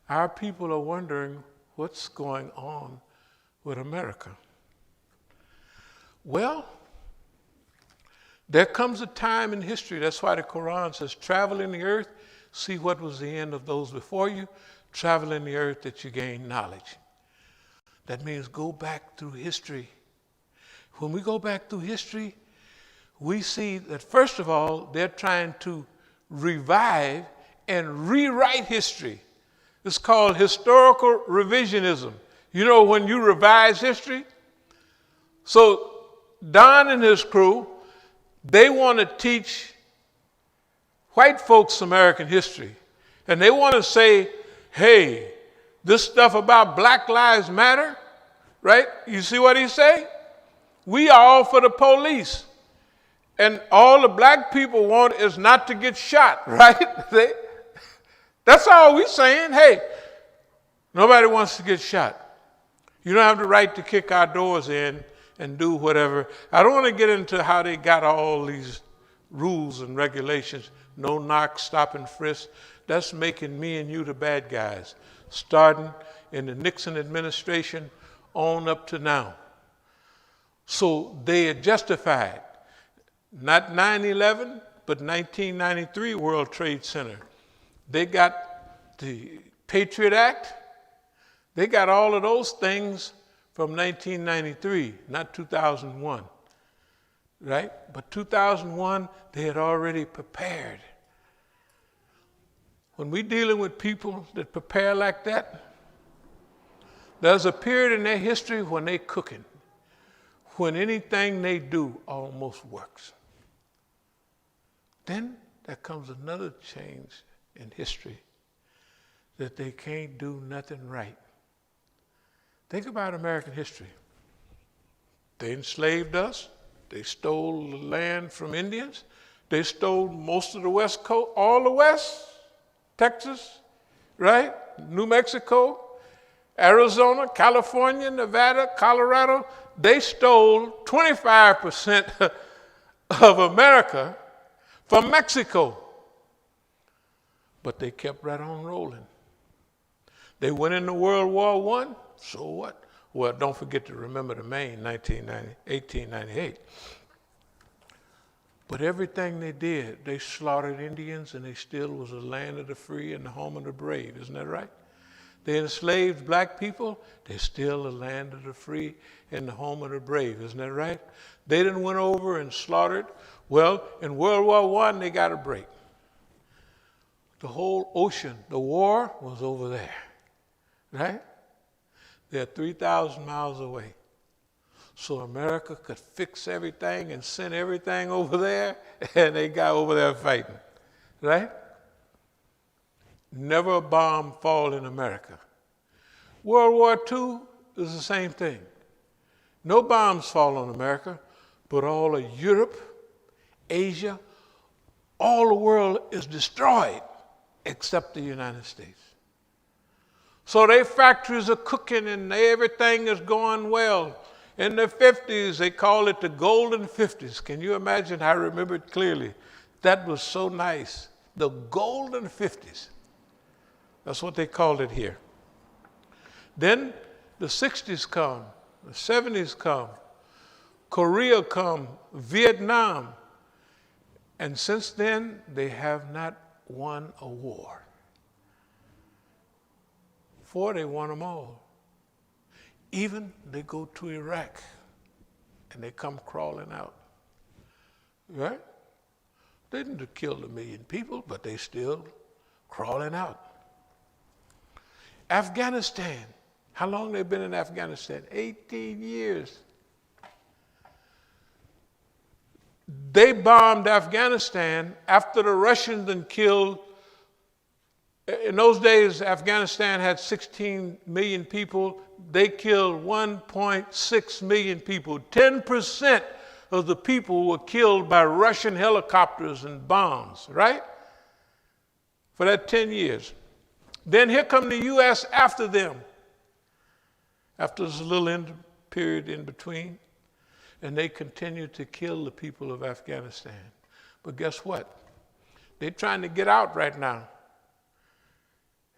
our people are wondering what's going on with America. Well, there comes a time in history, that's why the Quran says, travel in the earth, see what was the end of those before you, travel in the earth that you gain knowledge. That means go back through history. When we go back through history, we see that first of all, they're trying to revive and rewrite history. It's called historical revisionism. You know when you revise history? So Don and his crew, they want to teach white folks American history. And they want to say, hey, this stuff about Black Lives Matter, right? You see what he say? We are all for the police. And all the black people want is not to get shot, right? That's all we're saying. Hey, nobody wants to get shot. You don't have the right to kick our doors in and do whatever. I don't want to get into how they got all these rules and regulations. No knock, stop and frisk. That's making me and you the bad guys, starting in the Nixon administration on up to now. So they are justified. Not 9/11, but 1993 World Trade Center. They got the Patriot Act. They got all of those things from 1993, not 2001, right? But 2001, they had already prepared. When we're dealing with people that prepare like that, there's a period in their history when they're cooking, when anything they do almost works. Then there comes another change in history, that they can't do nothing right. Think about American history. They enslaved us. They stole the land from Indians. They stole most of the West Coast, all the West, Texas, right? New Mexico, Arizona, California, Nevada, Colorado. They stole 25% of America from Mexico. But they kept right on rolling. They went into World War I. So what? Well, don't forget to remember the Maine, 1898. But everything they did, they slaughtered Indians, and they still was the land of the free and the home of the brave. Isn't that right? They enslaved black people, they're still the land of the free and the home of the brave. Isn't that right? They didn't went over and slaughtered. Well, in World War I, they got a break. The whole ocean, the war was over there, right? They're 3,000 miles away. So America could fix everything and send everything over there, and they got over there fighting, right? Never a bomb fall in America. World War II is the same thing. No bombs fall on America, but all of Europe, Asia, all the world is destroyed except the United States. So their factories are cooking and everything is going well. In the 50s, they call it the golden 50s. Can you imagine? I remember it clearly. That was so nice. The golden 50s. That's what they called it here. Then the 60s come, the 70s come, Korea come, Vietnam. And since then, they have not won a war. Before they won them all. Even they go to Iraq and they come crawling out. right? They didn't have killed 1 million people, but they still crawling out. Afghanistan. How long they been in Afghanistan? 18 years. They bombed Afghanistan after the Russians then killed. In those days, Afghanistan had 16 million people. They killed 1.6 million people. 10% of the people were killed by Russian helicopters and bombs, right? For that 10 years. Then here come the U.S. after them. After this little period in between. And they continue to kill the people of Afghanistan. But guess what? They're trying to get out right now.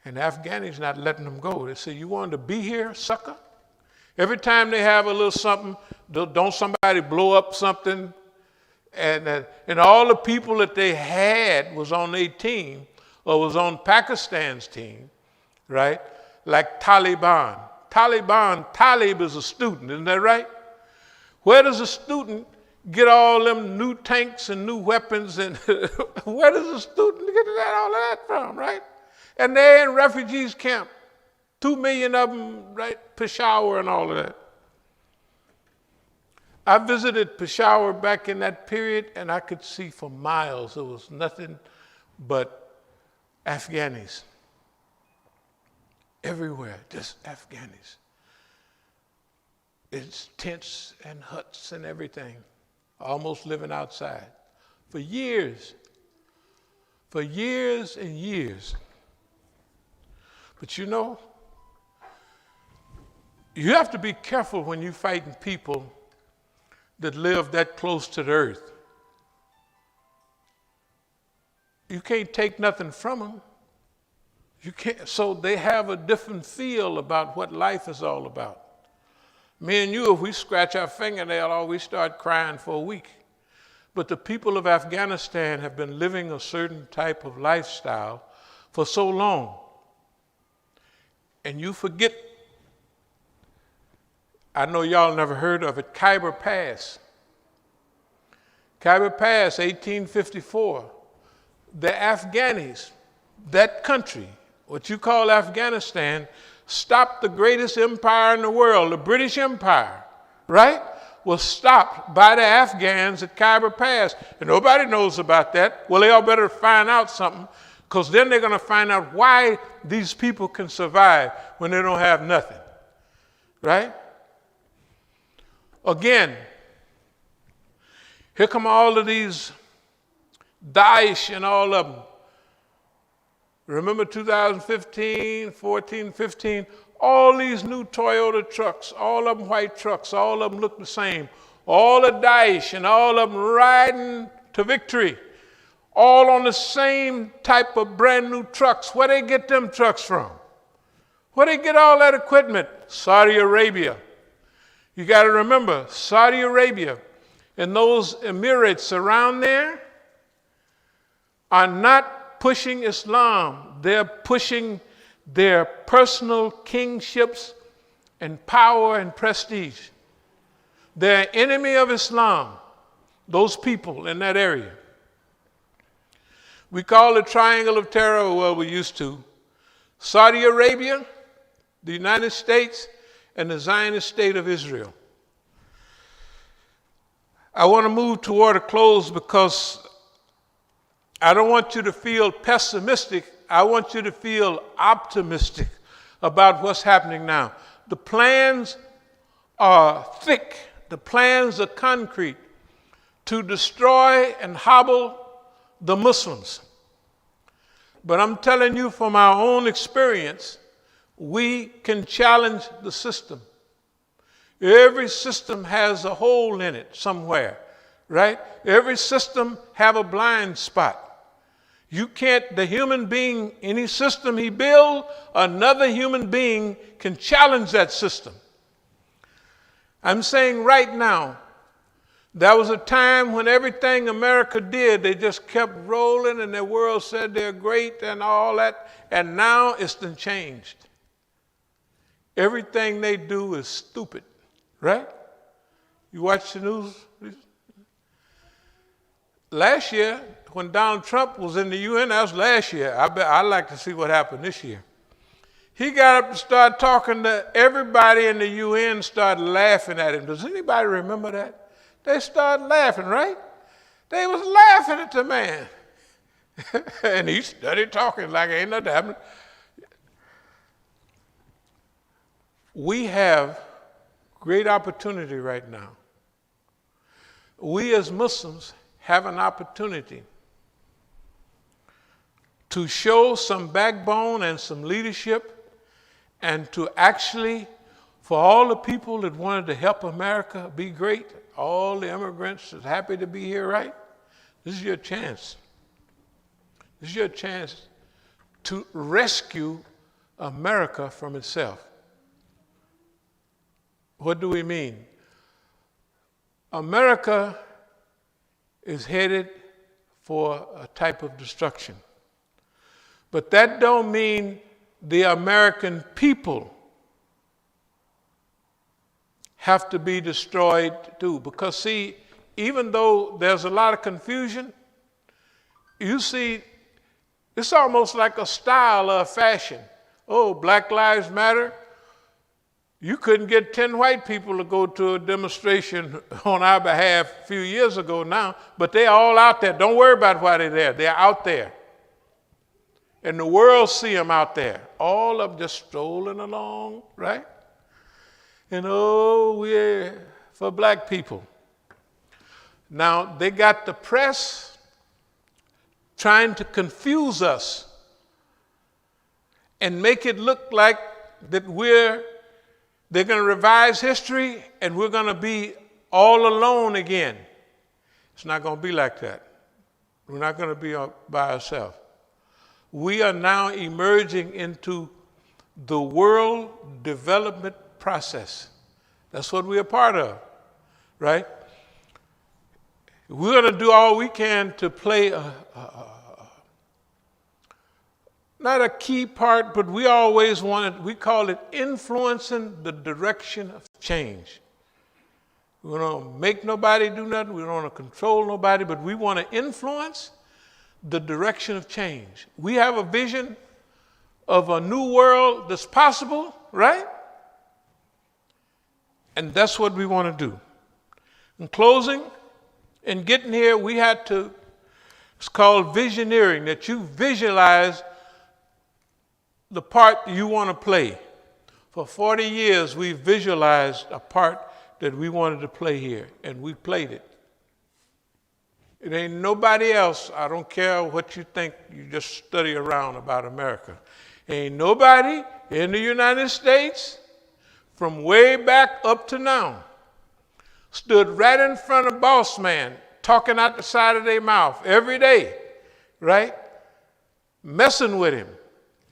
And the Afghani's not letting them go. They say, you wanted to be here, sucker? Every time they have a little something, don't somebody blow up something? And all the people that they had was on their team or was on Pakistan's team, right? Like Taliban. Talib is a student, isn't that right? Where does a student get all them new tanks and new weapons? And where does a student get all of that from, right? And they're in refugees camp. 2 million of them, right? Peshawar and all of that. I visited Peshawar back in that period, and I could see for miles there was nothing but Afghanis. Everywhere, just Afghanis. It's tents and huts and everything, almost living outside. For years and years. But you know, you have to be careful when you're fighting people that live that close to the earth. You can't take nothing from them. You can't, so they have a different feel about what life is all about. Me and you, if we scratch our fingernail, or we start crying for a week. But the people of Afghanistan have been living a certain type of lifestyle for so long. And you forget, I know y'all never heard of it, Khyber Pass. Khyber Pass, 1854. The Afghanis, that country, what you call Afghanistan, stopped the greatest empire in the world, the British Empire, right? Was stopped by the Afghans at Khyber Pass. And nobody knows about that. Well, they all better find out something, because then they're going to find out why these people can survive when they don't have nothing, right? Again, here come all of these Daesh and all of them. Remember 2015, 14, 15, all these new Toyota trucks, all of them white trucks, all of them look the same. All the Daesh and all of them riding to victory, all on the same type of brand new trucks. Where they get them trucks from? Where they get all that equipment? Saudi Arabia. You got to remember, Saudi Arabia and those Emirates around there are not pushing Islam. They're pushing their personal kingships and power and prestige. They're an enemy of Islam, those people in that area. We call it Triangle of Terror, well, we used to. Saudi Arabia, the United States, and the Zionist state of Israel. I want to move toward a close because I don't want you to feel pessimistic. I want you to feel optimistic about what's happening now. The plans are thick. The plans are concrete to destroy and hobble the Muslims. But I'm telling you from our own experience, we can challenge the system. Every system has a hole in it somewhere, right? Every system have a blind spot. You can't, the human being, any system he builds, another human being can challenge that system. I'm saying right now, there was a time when everything America did, they just kept rolling and the world said they're great and all that, and now it's been changed. Everything they do is stupid, right? You watch the news? last year, when Donald Trump was in the UN, that was last year. I'd like to see what happened this year. He got up and started talking to everybody in the UN, started laughing at him. Does anybody remember that? They started laughing, right? They was laughing at the man. And he started talking like ain't nothing happening. We have great opportunity right now. We as Muslims have an opportunity to show some backbone and some leadership, and to actually, for all the people that wanted to help America be great, all the immigrants that's happy to be here, right? This is your chance. This is your chance to rescue America from itself. What do we mean? America is headed for a type of destruction. But that don't mean the American people have to be destroyed too. Because see, even though there's a lot of confusion, you see, it's almost like a style or a fashion. Oh, Black Lives Matter. You couldn't get 10 white people to go to a demonstration on our behalf a few years ago now, but they're all out there. Don't worry about why they're there. They're out there. And the world see them out there. All of them just strolling along, right? And oh, we're for black people. Now, they got the press trying to confuse us and make it look like that they're going to revise history and we're going to be all alone again. It's not going to be like that. We're not going to be by ourselves. We are now emerging into the world development process. That's what we're a part of, right? We're going to do all we can to play not a key part, but we always we call it influencing the direction of change. We don't want to make nobody do nothing. We don't want to control nobody, but we want to influence the direction of change. We have a vision of a new world that's possible, right? And that's what we want to do. In closing, in getting here, we had to, it's called visioneering, that you visualize the part you want to play. For 40 years, we visualized a part that we wanted to play here, and we played it. It ain't nobody else. I don't care what you think. You just study around about America. Ain't nobody in the United States from way back up to now stood right in front of boss man, talking out the side of their mouth every day, right? Messing with him,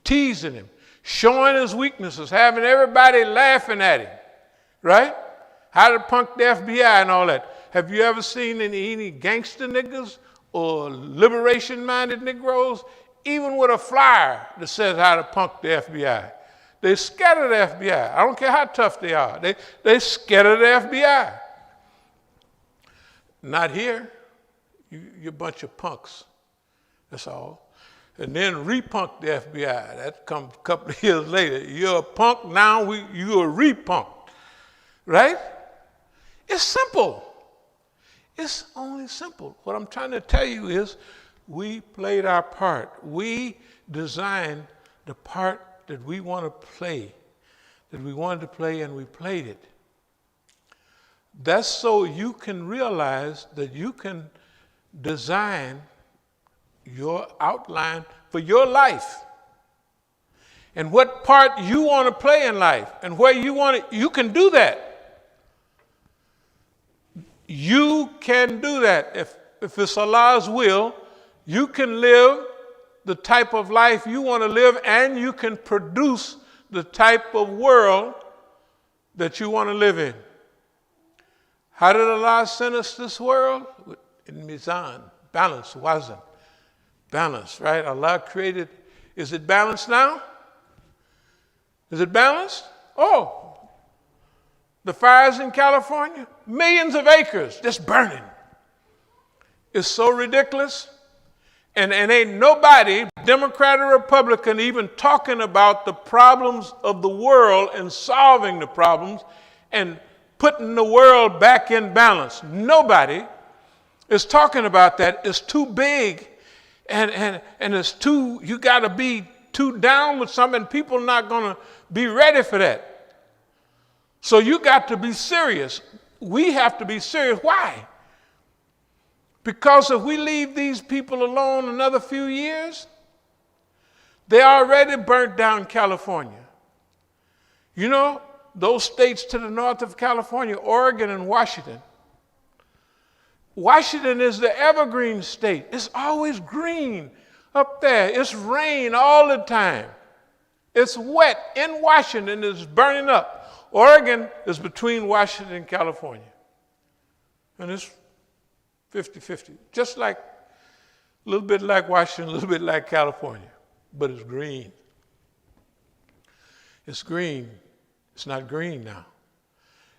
teasing him, showing his weaknesses, having everybody laughing at him, right? How to punk the FBI and all that. Have you ever seen any gangster niggas or liberation-minded Negroes, even with a flyer that says how to punk the FBI? They scatter the FBI. I don't care how tough they are. They scatter the FBI. Not here. You're a bunch of punks. That's all. And then repunk the FBI. That comes a couple of years later. You're a punk, now you're a repunk. Right? It's simple. It's only simple. What I'm trying to tell you is we played our part. We designed the part that we want to play, that we wanted to play, and we played it. That's so you can realize that you can design your outline for your life and what part you want to play in life and where you want it. You can do that. You can do that. If it's Allah's will, you can live the type of life you want to live, and you can produce the type of world that you want to live in. How did Allah send us this world? In mizan, balance, wazn. Balance, right? Allah created. Is it balanced now? Is it balanced? Oh. The fires in California, millions of acres just burning. is so ridiculous. And ain't nobody, Democrat or Republican, even talking about the problems of the world and solving the problems and putting the world back in balance. Nobody is talking about that. It's too big, and it's too, you got to be too down with something. People are not going to be ready for that. So you got to be serious. We have to be serious. Why? Because if we leave these people alone another few years, they already burnt down California. You know, those states to the north of California, Oregon and Washington. Washington is the evergreen state. It's always green up there. It's rain all the time. It's wet in Washington. It's burning up. Oregon is between Washington and California. And it's 50-50, just like, a little bit like Washington, a little bit like California, but it's green. It's green. It's not green now.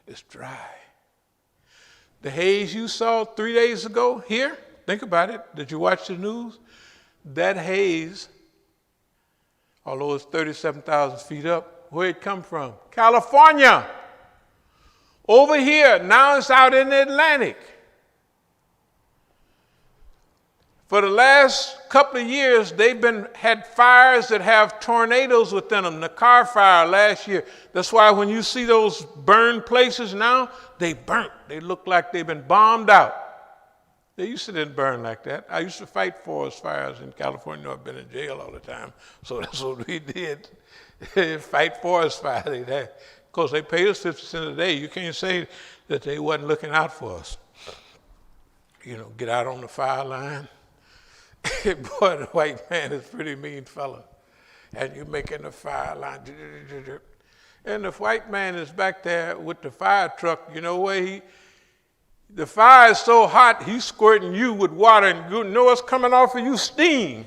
It's dry. The haze you saw 3 days ago here, think about it. Did you watch the news? That haze, although it's 37,000 feet up, where'd it come from? California. Over here, now it's out in the Atlantic. For the last couple of years, they've had fires that have tornadoes within them. The car fire last year. That's why when you see those burned places now, they burnt. They look like they've been bombed out. They used to didn't burn like that. I used to fight forest fires in California. I've been in jail all the time, so that's what we did. Fight forest fires. Of course, they pay us 50 cents a day. You can't say that they wasn't looking out for us. You know, get out on the fire line. Boy, the white man is a pretty mean fella. And you're making the fire line. And the white man is back there with the fire truck. You know where the fire is so hot, he's squirting you with water, and you know what's coming off of you? Steam.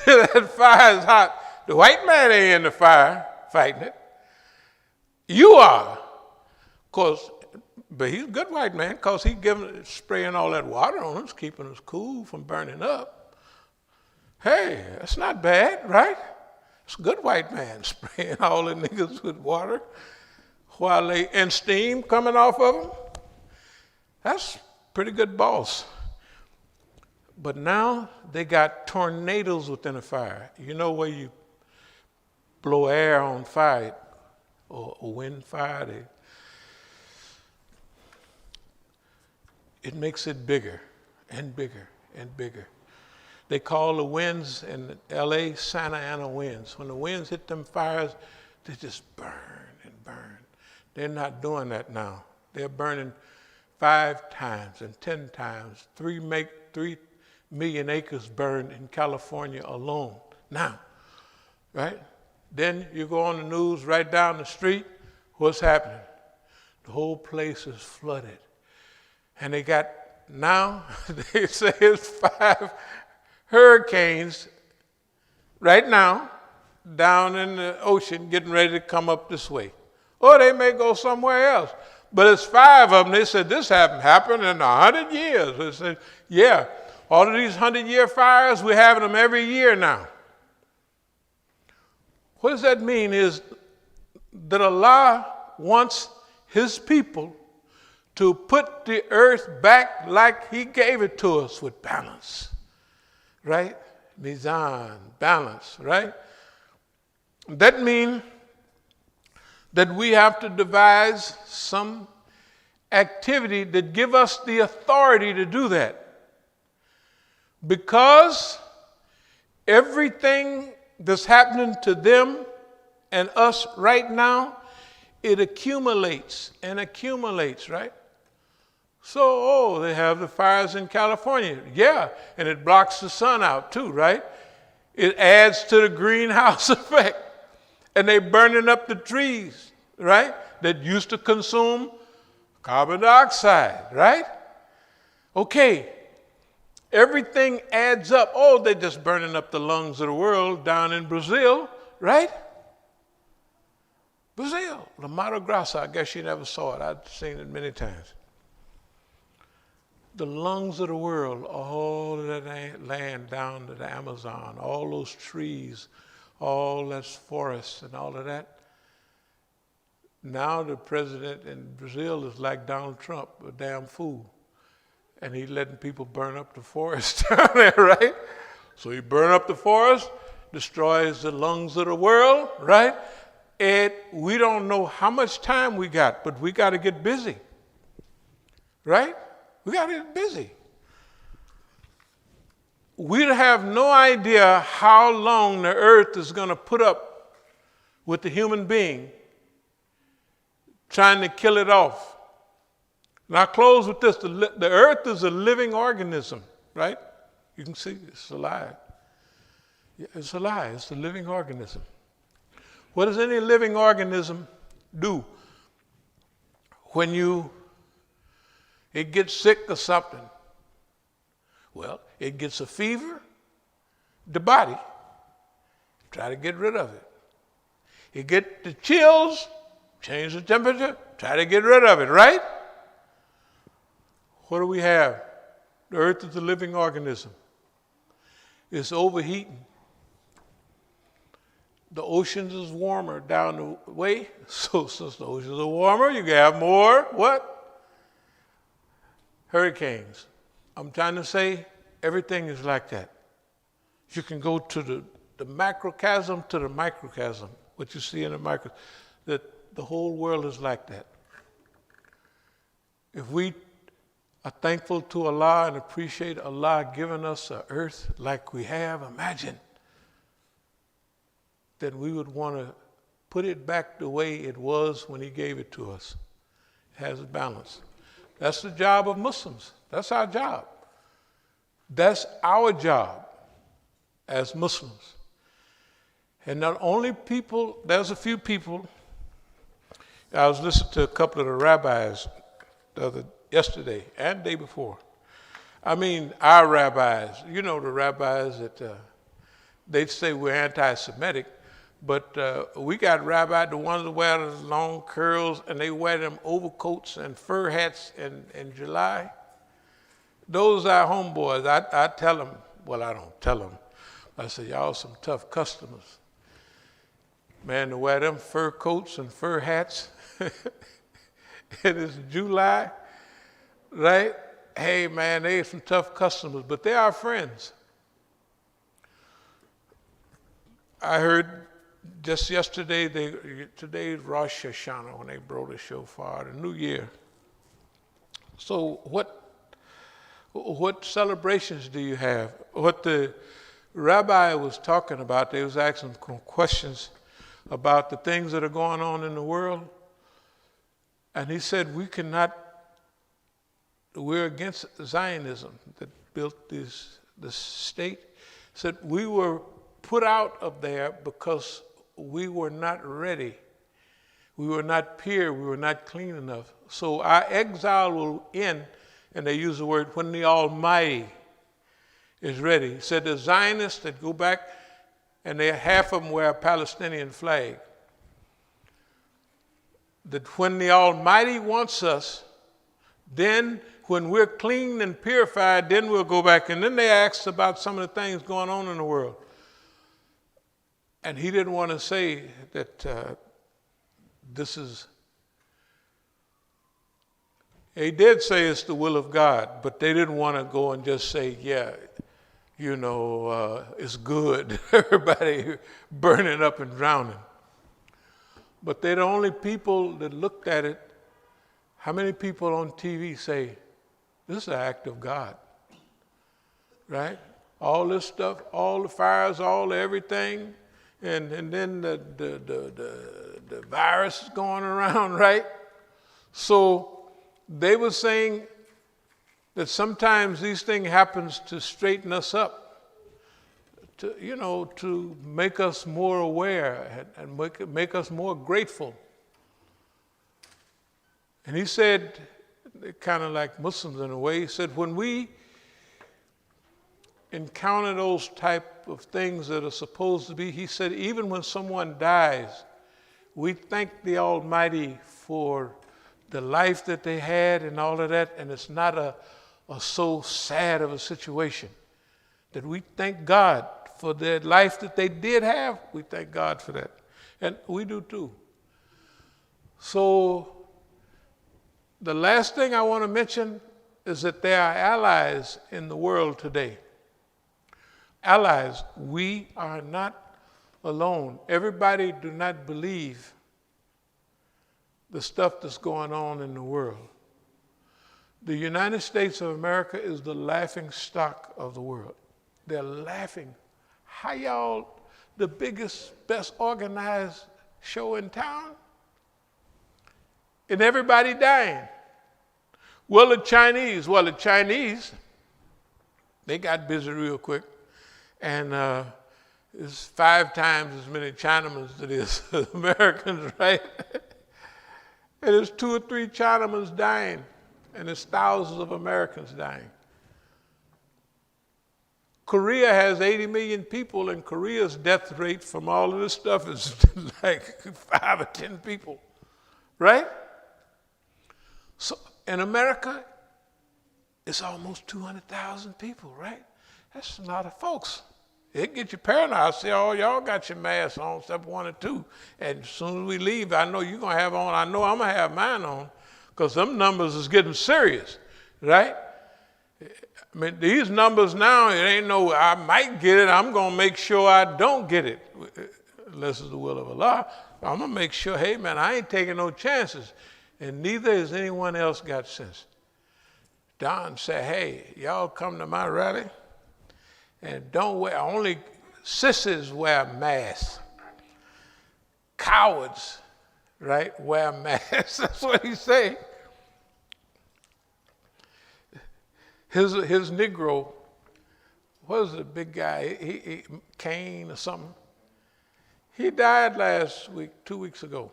That fire is hot. The white man ain't in the fire fighting it. You are. Of course, but he's a good white man because he's spraying all that water on us, keeping us cool from burning up. Hey, that's not bad, right? It's a good white man spraying all the niggas with water and steam coming off of them. That's pretty good boss. But now they got tornadoes within a fire. You know where you blow air on fire or wind fire, it makes it bigger and bigger and bigger. They call the winds in LA Santa Ana winds. When the winds hit them fires, they just burn and burn. They're not doing that now. They're burning 5 times and 10 times. 3 million acres burned in California alone now, right? Then you go on the news right down the street, what's happening? The whole place is flooded. And they got, now, they say it's 5 hurricanes right now down in the ocean getting ready to come up this way. Or they may go somewhere else. But it's 5 of them. They said this haven't happened in 100 years. They said, yeah, all of these 100-year fires, we're having them every year now. What does that mean is that Allah wants his people to put the earth back like he gave it to us with balance, right? Mizan, balance, right? That means that we have to devise some activity that give us the authority to do that. Because everything that's happening to them and us right now, it accumulates and accumulates, right? So, they have the fires in California. Yeah, and it blocks the sun out too, right? It adds to the greenhouse effect. And they're burning up the trees, right? That used to consume carbon dioxide, right? Okay, everything adds up. They're just burning up the lungs of the world down in Brazil, right? Brazil, La Mato Grosso. I guess you never saw it. I've seen it many times. the lungs of the world, all of that land down to the Amazon, all those trees, all that's forests and all of that. Now the president in Brazil is like Donald Trump, a damn fool. And he's letting people burn up the forest down there, right? So he burn up the forest, destroys the lungs of the world, right? And we don't know how much time we got, but we got to get busy, right? We got to get busy. We have no idea how long the earth is going to put up with the human being trying to kill it off. And I'll close with this. The earth is a living organism, right? You can see it's alive. Yeah, it's alive. It's a living organism. What does any living organism do when it gets sick or something? Well, it gets a fever, the body, try to get rid of it. It gets the chills, change the temperature, try to get rid of it, right? What do we have? The earth is a living organism. It's overheating. The oceans is warmer down the way, so since the oceans are warmer, you can have more, what? Hurricanes. I'm trying to say everything is like that. You can go to the macrocosm to the microcosm, what you see in the micro, that the whole world is like that. If we are thankful to Allah and appreciate Allah giving us an earth like we have, imagine, then we would want to put it back the way it was when he gave it to us. It has a balance. That's the job of Muslims. That's our job. That's our job as Muslims. And not only people, there's a few people. I was listening to a couple of the rabbis yesterday and the day before. I mean, our rabbis, you know, the rabbis that they say we're anti-Semitic, but we got rabbis, the ones that wear the long curls and they wear them overcoats and fur hats in July. Those are homeboys. I tell them, well, I don't tell them. I say, y'all some tough customers. Man, to wear them fur coats and fur hats, it is July, right? Hey, man, they some tough customers, but they are friends. I heard just yesterday, today is Rosh Hashanah when they blow the shofar, the New Year. So what celebrations do you have? What the rabbi was talking about, they was asking questions about the things that are going on in the world. And he said, we're against Zionism that built this state. He said, we were put out of there because we were not ready. We were not pure. We were not clean enough. So our exile will end, and they use the word, when the Almighty is ready. He said the Zionists that go back, and half of them wear a Palestinian flag, that when the Almighty wants us, then when we're clean and purified, then we'll go back. And then they asked about some of the things going on in the world. And he didn't want to say that this is, he did say it's the will of God, but they didn't want to go and just say, yeah, you know, it's good. Everybody burning up and drowning. But they're the only people that looked at it. How many people on TV say, this is an act of God, right? All this stuff, all the fires, all the everything, and then the virus is going around, right? So they were saying that sometimes these things happens to straighten us up, to make us more aware and make us more grateful. And he said, kind of like Muslims in a way, he said, when we encounter those type of things that are supposed to be, he said, even when someone dies, we thank the Almighty for the life that they had and all of that, and it's not a or so sad of a situation that we thank God for the life that they did have. We thank God for that. And we do too. So the last thing I want to mention is that there are allies in the world today. Allies. We are not alone. Everybody do not believe the stuff that's going on in the world. The United States of America is the laughing stock of the world. They're laughing. How y'all, the biggest, best organized show in town? And everybody dying. Well, the Chinese, they got busy real quick. And it's 5 times as many Chinamen as it is Americans, right? And there's 2 or 3 Chinamen dying, and there's thousands of Americans dying. Korea has 80 million people, and Korea's death rate from all of this stuff is like 5 or 10 people, right? So in America, it's almost 200,000 people, right? That's a lot of folks. It get you paranoid. I say, oh, y'all got your masks on, step 1 or 2. And as soon as we leave, I know you're going to have on. I know I'm going to have mine on because them numbers is getting serious, right? I mean, these numbers now, it ain't no, I might get it. I'm going to make sure I don't get it, unless it's the will of Allah. I'm going to make sure, hey, man, I ain't taking no chances. And neither has anyone else got sense. Don said, hey, y'all come to my rally. And don't wear, only sissies wear masks. Cowards, right, wear masks. That's what he say. His Negro, what was the big guy? He Kane or something. He died last week, 2 weeks ago.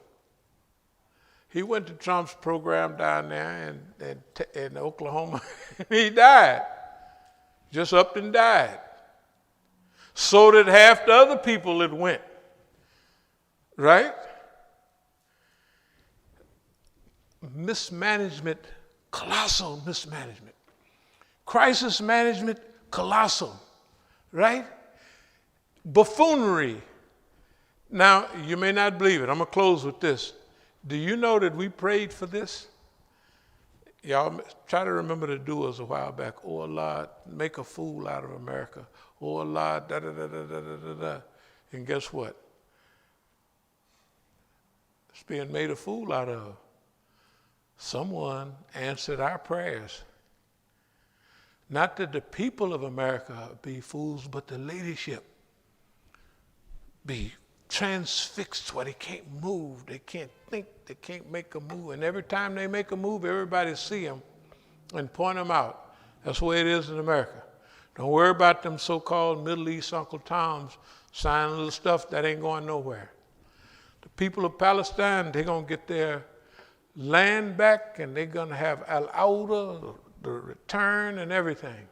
He went to Trump's program down there in Oklahoma. He died. Just up and died. So did half the other people that went, right? Mismanagement, colossal mismanagement. Crisis management, colossal, right? Buffoonery. Now, you may not believe it. I'm going to close with this. Do you know that we prayed for this? Y'all try to remember the doers a while back. Oh, Allah, make a fool out of America. Oh, Allah, da-da-da-da-da-da-da. And guess what? It's being made a fool out of. Someone answered our prayers. Not that the people of America be fools, but the leadership be transfixed where they can't move, they can't think, they can't make a move. And every time they make a move, everybody see them and point them out. That's the way it is in America. Don't worry about them so-called Middle East Uncle Toms signing little stuff that ain't going nowhere. The people of Palestine, they're going to get their land back, and they're going to have al-Auda, the return and everything.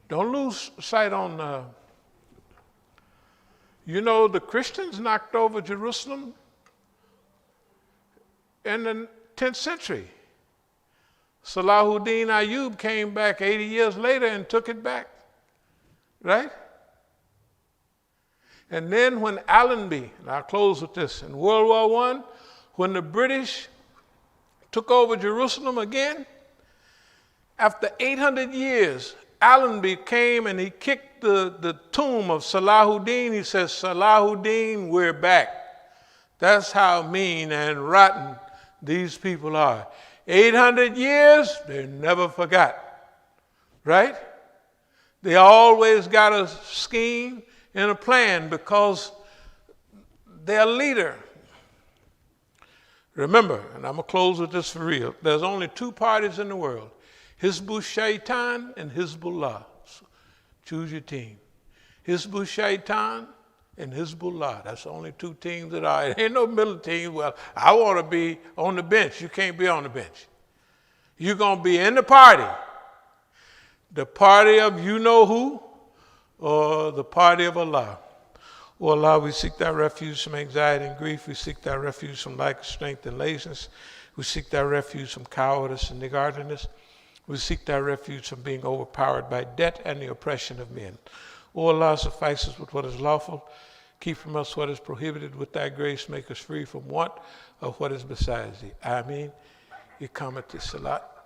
Don't lose sight on, you know, the Christians knocked over Jerusalem in the 10th century. Salahuddin Ayyub came back 80 years later and took it back, right? And then when Allenby, and I'll close with this, in World War I, when the British took over Jerusalem again, after 800 years, Allenby came and he kicked the tomb of Salahuddin. He says, Salahuddin, we're back. That's how mean and rotten these people are. 800 years, they never forgot, right? They always got a scheme and a plan because their leader. Remember, and I'm going to close with this for real, there's only 2 parties in the world, Hizbut Shaitan and Hizbullah. So choose your team. Hizbut Shaitan and Hizbullah. That's the only 2 teams that are. There ain't no middle team. Well, I want to be on the bench. You can't be on the bench. You're going to be in the party. The party of you know who or the party of Allah. Oh Allah, we seek thy refuge from anxiety and grief. We seek thy refuge from lack of strength and laziness. We seek thy refuge from cowardice and niggardliness. We seek thy refuge from being overpowered by debt and the oppression of men. O Allah, suffice us with what is lawful. Keep from us what is prohibited. With thy grace, make us free from want of what is besides thee. Ameen. Iqamati salat.